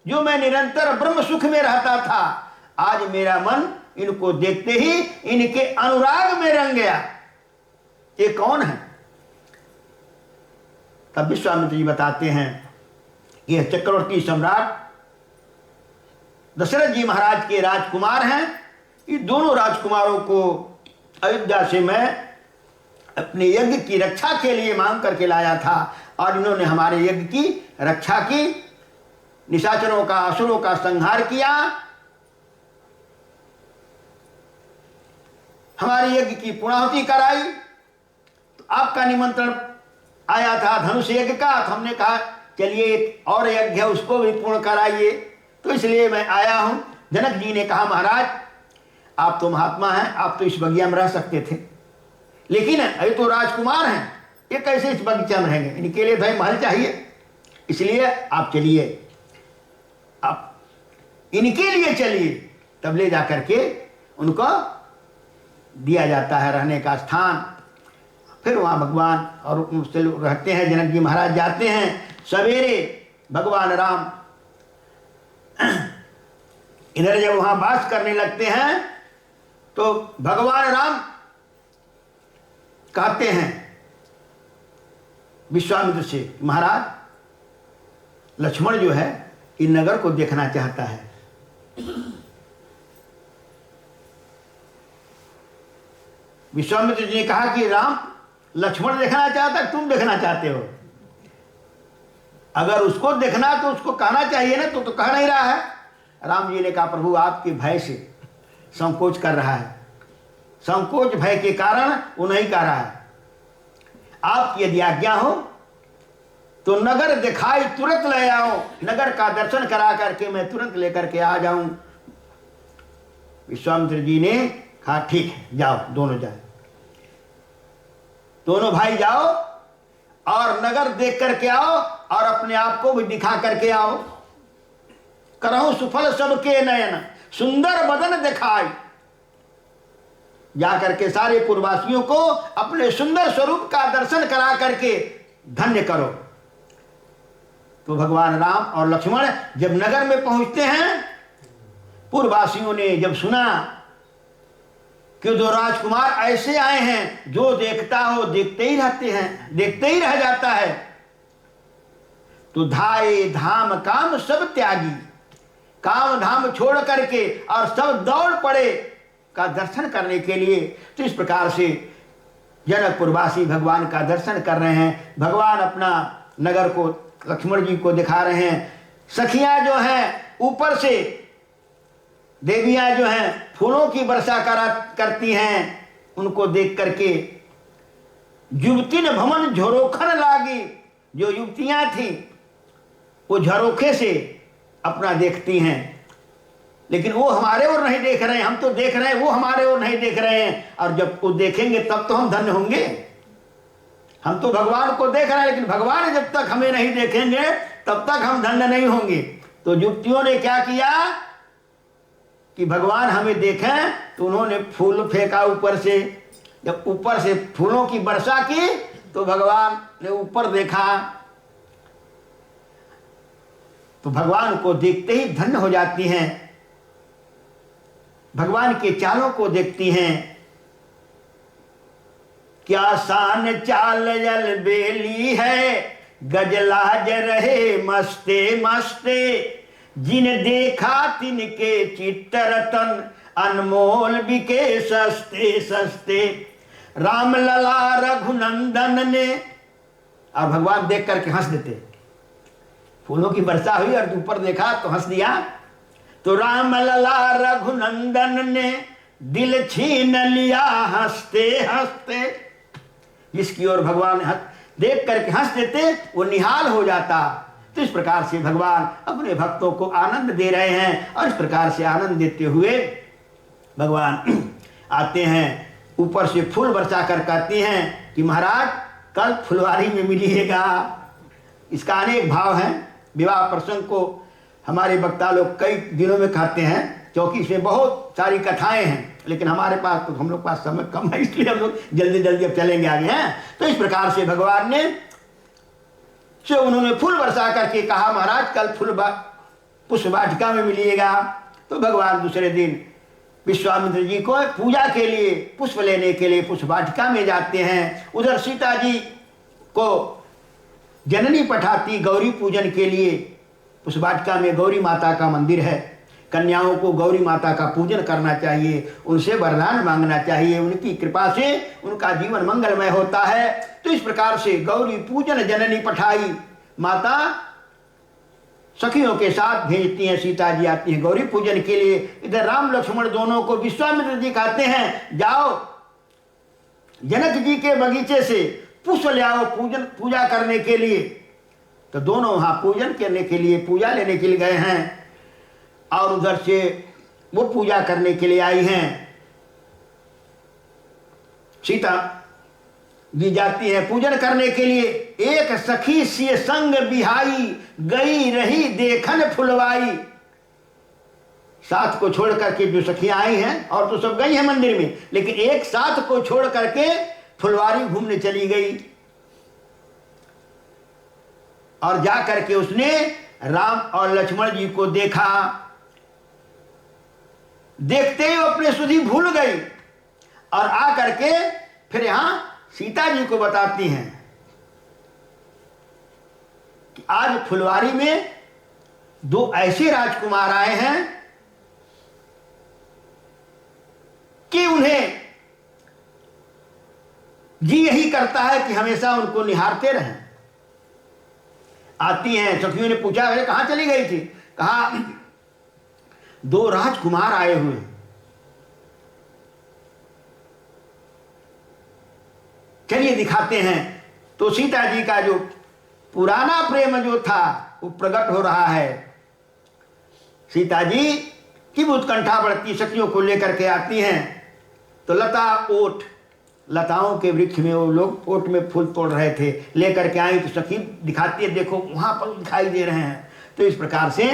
जो मैं निरंतर ब्रह्म सुख में रहता था, आज मेरा मन इनको देखते ही इनके अनुराग में रंग गया। ये कौन है? तब विश्वामित्र जी बताते हैं, यह चक्रवर्ती सम्राट दशरथ जी महाराज के राजकुमार हैं। ये दोनों राजकुमारों को अयोध्या से मैं अपने यज्ञ की रक्षा के लिए मांग करके लाया था, और इन्होंने हमारे यज्ञ की रक्षा की, निशाचरों का, असुरों का संहार किया, हमारे यज्ञ की पूर्णाहुति कराई। तो आपका निमंत्रण आया था धनुष यज्ञ का, तो हमने कहा चलिए एक और यज्ञ है उसको भी पूर्ण कराइए, तो इसलिए मैं आया हूं। जनक जी ने कहा, महाराज आप तो महात्मा हैं, आप तो इस बगिया में रह सकते थे, लेकिन ये तो राजकुमार हैं, ये कैसे इस बगीचा में रहेंगे? इनके लिए भाई महल चाहिए, इसलिए आप चलिए, आप इनके लिए चलिए। तब ले जाकर के उनको दिया जाता है रहने का स्थान। फिर वहाँ भगवान और उससे लोग रहते हैं। जनक जी महाराज जाते हैं सवेरे, भगवान राम इधर जब वहाँ वास करने लगते हैं तो भगवान राम कहते हैं विश्वामित्र से, महाराज लक्ष्मण जो है इन नगर को देखना चाहता है। विश्वामित्र जी ने कहा कि राम लक्ष्मण देखना चाहता है, तुम देखना चाहते हो? अगर उसको देखना तो उसको कहना चाहिए ना, तो कह नहीं रहा है। राम जी ने कहा, प्रभु आपके भय से संकोच कर रहा है, संकोच भय के कारण वो नहीं कह रहा है। आपकी यदि आज्ञा हो तो नगर दिखाई तुरंत ले आओ, नगर का दर्शन करा करके मैं तुरंत लेकर के आ जाऊं। विश्वामित्र जी ने कहा ठीक है, जाओ, दोनों जाए, दोनों भाई जाओ और नगर देख करके आओ और अपने आप को भी दिखा करके आओ। करहु सुफल सबके नयन, सुंदर बदन दिखाई। जाकर के सारे पूर्ववासियों को अपने सुंदर स्वरूप का दर्शन करा करके धन्य करो। तो भगवान राम और लक्ष्मण जब नगर में पहुंचते हैं, पूर्ववासियों ने जब सुना कि दो राजकुमार ऐसे आए हैं, जो देखता हो देखते ही रहते हैं, देखते ही रह जाता है, तो धाये धाम काम सब त्यागी, काम धाम छोड़ करके और सब दौड़ पड़े का दर्शन करने के लिए। तो इस प्रकार से जनकपुरवासी भगवान का दर्शन कर रहे हैं। भगवान अपना नगर को लक्ष्मण जी को दिखा रहे हैं। सखियां जो हैं ऊपर से, देवियां जो हैं फूलों की वर्षा करती हैं, उनको देख करके युवती ने भवन झरोखन लागी। जो युवतियां थी वो झरोखे से अपना देखती हैं, लेकिन वो हमारे ओर नहीं देख रहे हैं, हम तो देख रहे हैं, वो हमारे ओर नहीं देख रहे हैं। और जब वो देखेंगे तब तो हम धन्य होंगे। हम तो भगवान को देख रहे हैं, लेकिन भगवान जब तक हमें नहीं देखेंगे तब तक हम धन्य नहीं होंगे। तो युवतियों ने क्या किया कि भगवान हमें देखें, तो उन्होंने फूल फेंका ऊपर से। जब ऊपर से फूलों की वर्षा की तो भगवान ने ऊपर देखा, तो भगवान को देखते ही धन्य हो जाती हैं, भगवान के चालों को देखती हैं। क्या शान चाल जल बेली है, गजलाज रहे मस्ते मस्ते, जिन देखा तिनके चित्त रतन, अनमोल बिके सस्ते सस्ते। राम लला रघुनंदन ने, और भगवान देख करके हंस देते। फूलों की वर्षा हुई और ऊपर देखा तो हंस दिया। तो राम लला रघुनंदन ने दिल छीन लिया हंसते हंसते। जिसकी ओर भगवान देख करके हंस देते वो निहाल हो जाता। तो इस प्रकार से भगवान अपने भक्तों को आनंद दे रहे हैं, और इस प्रकार से आनंद देते हुए भगवान आते हैं, ऊपर से फूल वर्षा कर कहती हैं कि महाराज कल फुलवारी में मिलिएगा। इसका अनेक भाव हैं। विवाह प्रसंग को हमारे वक्ता लोग कई दिनों में कहते हैं, क्योंकि इसमें बहुत सारी कथाएं हैं, लेकिन हमारे पास तो हम लोग पास समय कम है, इसलिए हम लोग जल्दी जल्दी अब चलेंगे आगे हैं। तो इस प्रकार से भगवान ने से उन्होंने फूल वर्षा करके कहा महाराज कल पुष्प वाटिका में मिलिएगा। तो भगवान दूसरे दिन विश्वामित्र जी को पूजा के लिए पुष्प लेने के लिए पुष्प वाटिका में जाते हैं। उधर सीता जी को जननी पठाती गौरी पूजन के लिए। पुष्प वाटिका में गौरी माता का मंदिर है। कन्याओं को गौरी माता का पूजन करना चाहिए, उनसे वरदान मांगना चाहिए, उनकी कृपा से उनका जीवन मंगलमय होता है। तो इस प्रकार से गौरी पूजन जननी पठाई माता सखियों के साथ भेजती हैं। सीता जी आती हैं गौरी पूजन के लिए। इधर राम लक्ष्मण दोनों को विश्वामित्र जी कहते हैं जाओ जनक जी के बगीचे से पुष्प ले आओ पूजा करने के लिए। तो दोनों वहां पूजन करने के लिए पूजा लेने के लिए गए हैं, और उधर से वो पूजा करने के लिए आई हैं। सीता जी जाती है पूजन करने के लिए। एक सखी से संग बिहाई, गई रही देखन फुलवाई। साथ को छोड़ करके जो सखियां आई हैं, और तो सब गई हैं मंदिर में, लेकिन एक साथ को छोड़ करके फुलवारी घूमने चली गई। और जा करके उसने राम और लक्ष्मण जी को देखा। देखते ही अपने सुधी भूल गई, और आ करके फिर यहां सीता जी को बताती हैं कि आज फुलवारी में दो ऐसे राजकुमार आए हैं कि उन्हें जी यही करता है कि हमेशा उनको निहारते रहें। आती हैं, सखियों ने पूछा अरे कहां चली गई थी? कहा दो राजकुमार आए हुए हैं। चलिए दिखाते हैं। तो सीता जी का जो पुराना प्रेम जो था वो प्रकट हो रहा है। सीता जी की उत्कंठा बढ़ती, सखियों को लेकर के आती हैं। तो लता ओट, लताओं के वृक्ष में वो लोग ओट में फूल तोड़ रहे थे, लेकर के आई। तो सखी दिखाती है देखो वहां पर दिखाई दे रहे हैं। तो इस प्रकार से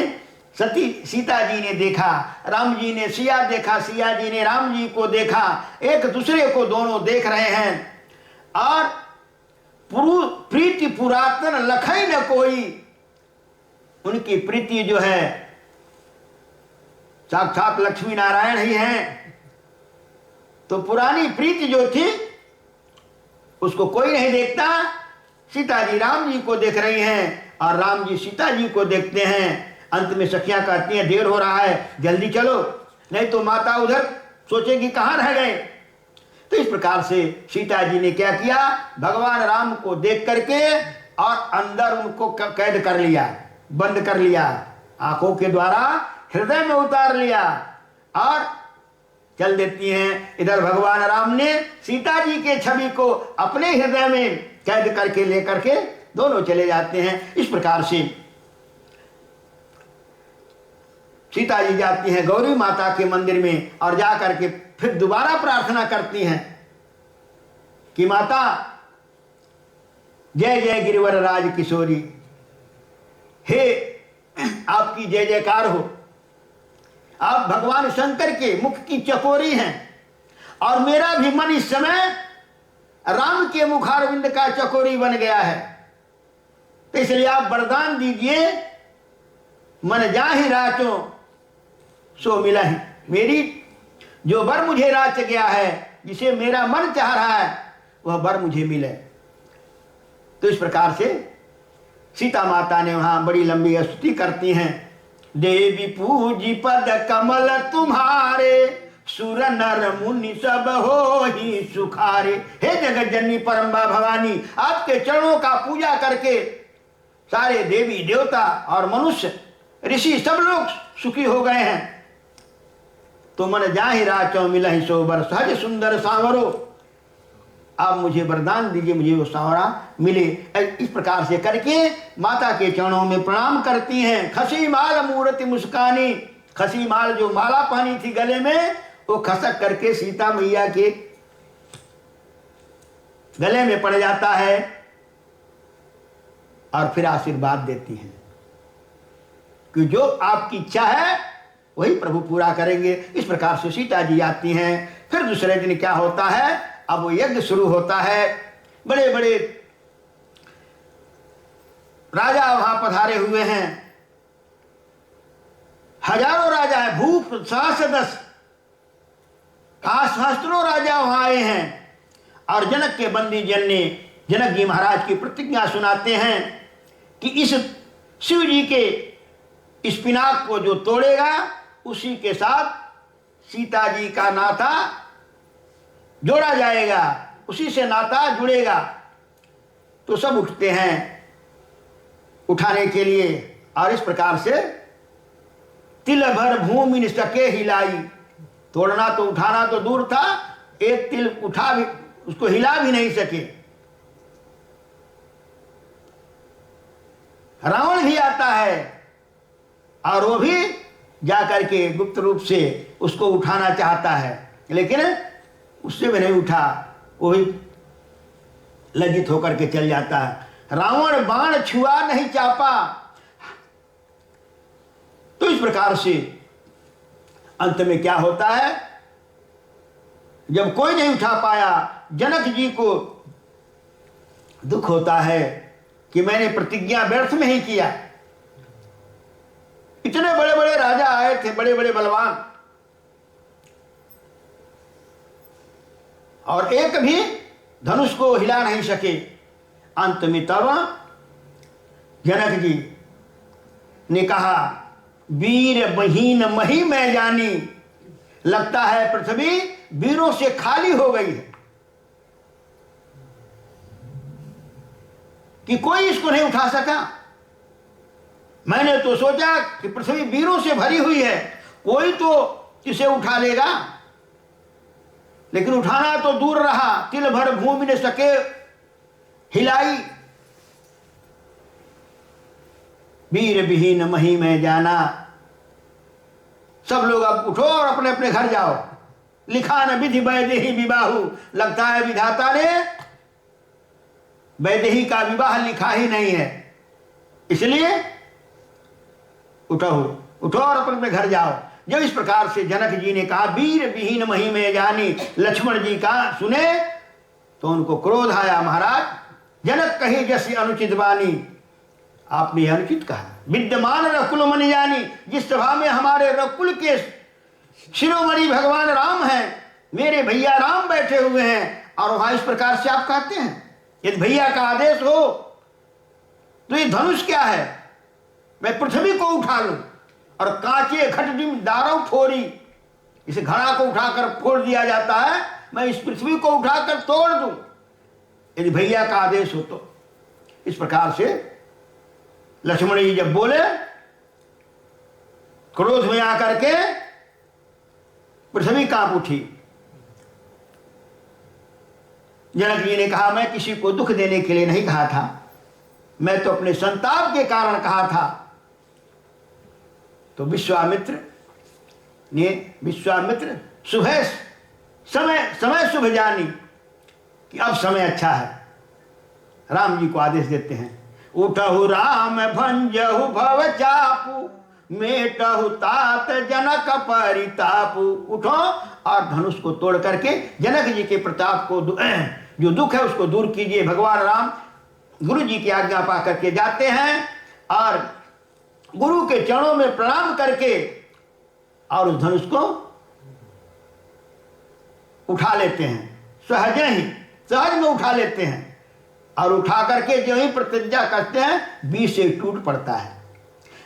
सीता जी ने देखा, राम जी ने सिया देखा, सिया जी ने राम जी को देखा। एक दूसरे को दोनों देख रहे हैं। और प्रीति पुरातन लखई न कोई, उनकी प्रीति जो है साक्षात लक्ष्मी नारायण ही हैं। तो पुरानी प्रीति जो थी उसको कोई नहीं देखता। सीता जी राम जी को देख रही हैं, और राम जी सीता जी को देखते हैं। अंत में सखियां कहती हैं देर हो रहा है, जल्दी चलो, नहीं तो माता उधर सोचेगी कहां रह गए। तो इस प्रकार से सीता जी ने क्या किया, भगवान राम को देख करके और अंदर उनको कैद कर लिया, बंद कर लिया, आंखों के द्वारा हृदय में उतार लिया और चल देती हैं। इधर भगवान राम ने सीता जी के छवि को अपने हृदय में कैद करके लेकर के दोनों चले जाते हैं। इस प्रकार से सीता जी जाती हैं गौरी माता के मंदिर में, और जा करके फिर दोबारा प्रार्थना करती हैं कि माता जय जय गिरिवर राज किशोरी, हे आपकी जय जयकार हो। आप भगवान शंकर के मुख की चकोरी हैं और मेरा भी मन इस समय राम के मुखारविंद का चकोरी बन गया है। तो इसलिए आप वरदान दीजिए, मन जाहि राचो सो मिला ही। मेरी जो वर मुझे राच गया है, जिसे मेरा मन चाह रहा है, वह वर मुझे मिले। तो इस प्रकार से सीता माता ने वहां बड़ी लंबी स्तुति करती हैं। देवी पूजी पद कमल तुम्हारे, सुर नर मुनि सब हो ही सुखारे। हे जगत जननी परम्बा भवानी, आपके चरणों का पूजा करके सारे देवी देवता और मनुष्य ऋषि सब लोग सुखी हो गए हैं। तो मन जाहि राचो मिलहि सोबर, सहज सुंदर सांवरो। आप मुझे वरदान दीजिए, मुझे वो सांवरा मिले। इस प्रकार से करके माता के चरणों में प्रणाम करती हैं। खसी माल मूर्ति मुस्कानी, खसी माल जो माला पहनी थी गले में, वो खसक करके सीता मैया के गले में पड़ जाता है और फिर आशीर्वाद देती हैं कि जो आपकी इच्छा है वही प्रभु पूरा करेंगे। इस प्रकार से सीता जी आती हैं। फिर दूसरे दिन क्या होता है, अब वो यज्ञ शुरू होता है। बड़े बड़े राजा वहां पधारे हुए हैं, हजारों राजा है, भूप सहस्रदश सहस्त्रों राजा वहां आए हैं। और जनक के बंदी जन ने जनक जी महाराज की प्रतिज्ञा सुनाते हैं कि इस शिव जी के इस पिनाक को जो तोड़ेगा, उसी के साथ सीता जी का नाता जोड़ा जाएगा, उसी से नाता जुड़ेगा। तो सब उठते हैं उठाने के लिए। और इस प्रकार से तिल भर भूमि न सके हिलाई, तोड़ना तो उठाना तो दूर था, एक तिल उठा भी, उसको हिला भी नहीं सके। रावण भी आता है और वो भी जाकर के गुप्त रूप से उसको उठाना चाहता है, लेकिन उससे भी नहीं उठा, वो भी लज्जित होकर के चल जाता है। रावण बाण छुआ नहीं चापा। तो इस प्रकार से अंत में क्या होता है, जब कोई नहीं उठा पाया, जनक जी को दुख होता है कि मैंने प्रतिज्ञा व्यर्थ में ही किया। इतने बड़े बड़े राजा आए थे, बड़े बड़े बलवान, और एक भी धनुष को हिला नहीं सके। अंत में तब जनक जी ने कहा, वीर बहीन मही मैं जानी, लगता है पृथ्वी वीरों से खाली हो गई है कि कोई इसको नहीं उठा सका। मैंने तो सोचा कि पृथ्वी वीरों से भरी हुई है, कोई तो इसे उठा लेगा, लेकिन उठाना तो दूर रहा। तिल भर भूमि न सके हिलाई, वीर विहीन मही में जाना। सब लोग अब उठो और अपने अपने घर जाओ। लिखा न विधि वैदेही विवाहु, लगता है विधाता ने वैदेही का विवाह लिखा ही नहीं है, इसलिए उठो उठो और अपने अपने घर जाओ। जब इस प्रकार से जनक जी ने कहा वीर विहीन मही में जानी, लक्ष्मण जी का सुने तो उनको क्रोध आया। महाराज जनक कही जैसी अनुचित वाणी, आपने अनुचित कहा। विद्यमान रकुल मन जानी, जिस सभा में हमारे रकुल के शिरोमणि भगवान राम हैं, मेरे भैया राम बैठे हुए हैं, और वहां इस प्रकार से आप कहते हैं। यदि भैया का आदेश हो तो ये धनुष क्या है, मैं पृथ्वी को उठा लूं और कांचे खटडिम दारव फोड़ी, इस घड़ा को उठाकर फोड़ दिया जाता है, मैं इस पृथ्वी को उठाकर तोड़ दूं, यदि भैया का आदेश हो तो। इस प्रकार से लक्ष्मण जी जब बोले, क्रोध में आकर के पृथ्वी कांप उठी। जनक जी ने कहा, मैं किसी को दुख देने के लिए नहीं कहा था, मैं तो अपने संताप के कारण कहा था। तो विश्वामित्र सुबह समय शुभ जानी कि अब समय अच्छा है, राम जी को आदेश देते हैं, उठहु राम भंजहु भव चापू, मेटहु तात जनक परितापू। उठो और धनुष को तोड़ करके जनक जी के प्रताप को, जो दुख है उसको दूर कीजिए। भगवान राम गुरु जी की आज्ञा पा करके जाते हैं और गुरु के चरणों में प्रणाम करके और उस धनुष को उठा लेते हैं। सहज में उठा लेते हैं और उठा करके जो ही प्रतिज्ञा करते हैं, बीच से टूट पड़ता है।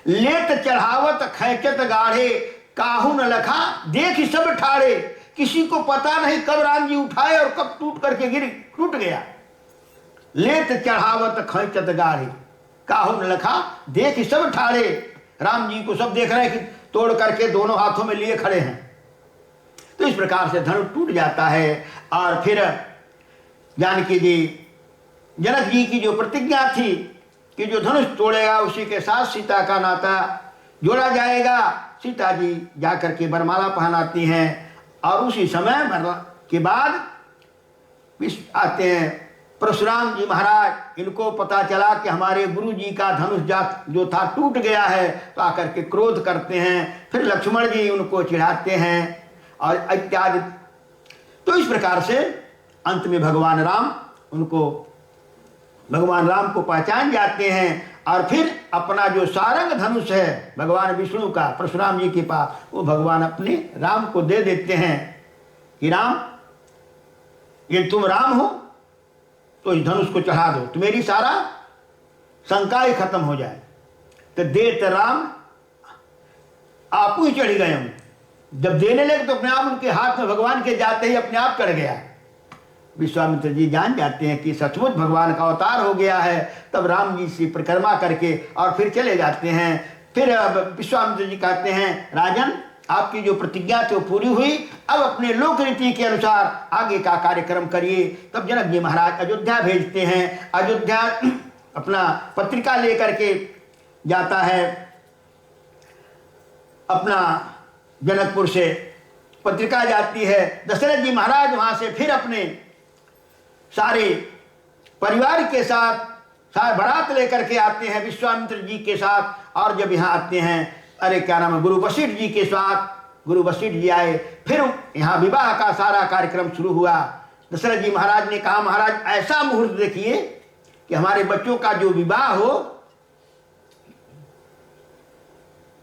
लेत चढ़ावत खैचत गाढ़े, काहू न लखा देख सब ठाड़े। किसी को पता नहीं कब राम जी उठाए और कब टूट करके टूट गया। लेत चढ़ावत खैचत गाढ़े, काहू न लखा देख सब ठाड़े। राम जी को सब देख रहे हैं कि तोड़ करके दोनों हाथों में लिए खड़े हैं। तो इस प्रकार से धनुष टूट जाता है और फिर जानकी जी, जनक जी की जो प्रतिज्ञा थी कि जो धनुष तोड़ेगा उसी के साथ सीता का नाता जोड़ा जाएगा, सीता जी जाकर के वरमाला पहनाती हैं। और उसी समय के बाद आते हैं परशुराम जी महाराज। इनको पता चला कि हमारे गुरु जी का धनुष जो था टूट गया है, तो आकर के क्रोध करते हैं। फिर लक्ष्मण जी उनको चिढ़ाते हैं और इत्यादि। तो इस प्रकार से अंत में भगवान राम को पहचान जाते हैं और फिर अपना जो सारंग धनुष है भगवान विष्णु का परशुराम जी के पास, वो भगवान अपने राम को दे देते हैं कि राम, ये तुम राम हो तो इस धनुष को चढ़ा दो, तो मेरी सारा शंका ही खत्म हो जाए। तो देत राम आप ही चढ़ गए हूं। जब देने लगे तो अपने आप उनके हाथ में भगवान के जाते ही अपने आप चढ़ गया। विश्वामित्र जी जान जाते हैं कि सचमुच भगवान का अवतार हो गया है। तब राम जी से परिक्रमा करके और फिर चले जाते हैं। फिर विश्वामित्र जी कहते हैं, राजन आपकी जो प्रतिज्ञा थी वो पूरी हुई, अब अपने लोक रीति के अनुसार आगे का कार्यक्रम करिए। तब जनक जी महाराज अयोध्या भेजते हैं। अयोध्या अपना पत्रिका लेकर के जाता है, अपना जनकपुर से पत्रिका जाती है। दशरथ जी महाराज वहां से फिर अपने सारे परिवार के साथ सारे बारात लेकर के आते हैं विश्वामित्र जी के साथ। और जब यहाँ आते हैं, अरे क्या नाम है, गुरु वशिष्ठ जी के साथ गुरु वशिष्ठ जी आए। फिर यहाँ विवाह का सारा कार्यक्रम शुरू हुआ। दशरथ जी महाराज ने कहा, महाराज ऐसा मुहूर्त देखिए कि हमारे बच्चों का जो विवाह हो,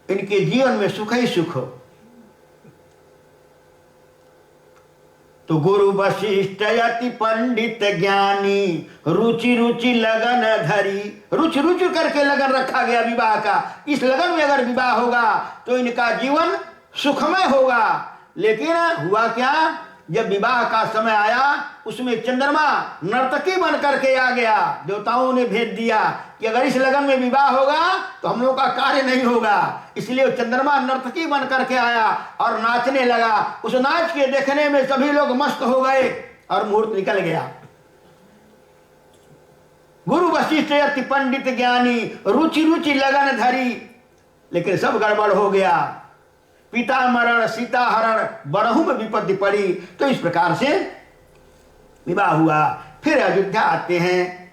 इनके जीवन में सुख ही सुख हो। तो गुरु वशिष्ठ अति पंडित ज्ञानी, रुचि रुचि लगन धरी। रुचि रुचि करके लगन रखा गया विवाह का। इस लगन में अगर विवाह होगा तो इनका जीवन सुखमय होगा। लेकिन हुआ क्या, जब विवाह का समय आया उसमें चंद्रमा नर्तकी बन करके आ गया। देवताओं ने भेज दिया कि अगर इस लगन में विवाह होगा तो हम लोग का कार्य नहीं होगा। इसलिए चंद्रमा नर्तकी बन करके आया और नाचने लगा। उस नाच के देखने में सभी लोग मस्त हो गए और मुहूर्त निकल गया। गुरु वशिष्ठ अति पंडित ज्ञानी, रुचि रुचि लगन धरी। लेकिन सब गड़बड़ हो गया। पिता मरण सीता हरण, बरहु में विपत्ति पड़ी। तो इस प्रकार से विवाह हुआ। फिर अयोध्या आते हैं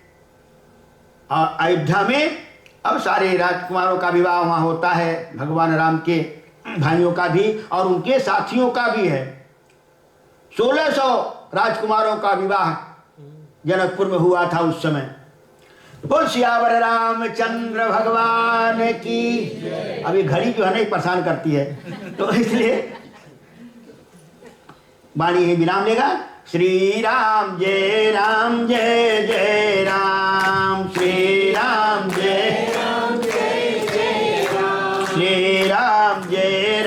और अयोध्या में अब सारे राजकुमारों का विवाह वहां होता है। भगवान राम के भाइयों का भी और उनके साथियों का भी है। 1600 राजकुमारों का विवाह जनकपुर में हुआ था उस समय। बोल सियावर रामचंद्र भगवान की। अभी घड़ी जो है नहीं परेशान करती है, तो इसलिए वाणी ही विराम लेगा। श्री राम जय जय राम, श्री राम जय जय राम, श्री राम जय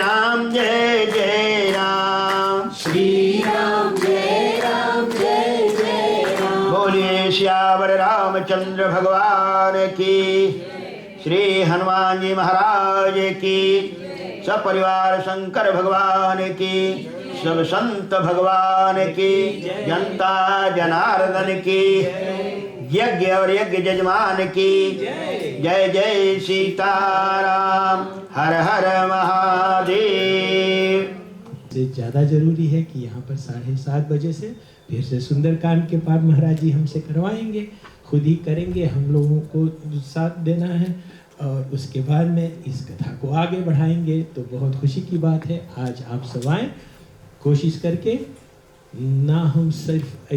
जय राम, श्री राम जय जय राम। बोलिए श्यावर रामचंद्र भगवान की, श्री हनुमान जी महाराज की, सब परिवार शंकर भगवान की, सब संत भगवान की, जनता जनार्दन की, यज्ञ और यज्ञ जजमान की जय जय सीताराम, हर हर महादेव। ज़्यादा जरूरी है कि यहाँ पर 7:30 बजे से फिर से सुंदरकांड के पाठ महाराज जी हमसे करवाएंगे। खुद ही करेंगे, हम लोगों को साथ देना है और उसके बाद में इस कथा को आगे बढ़ाएंगे। तो बहुत खुशी की बात है आज आप सब आए, कोशिश करके ना हम सिर्फ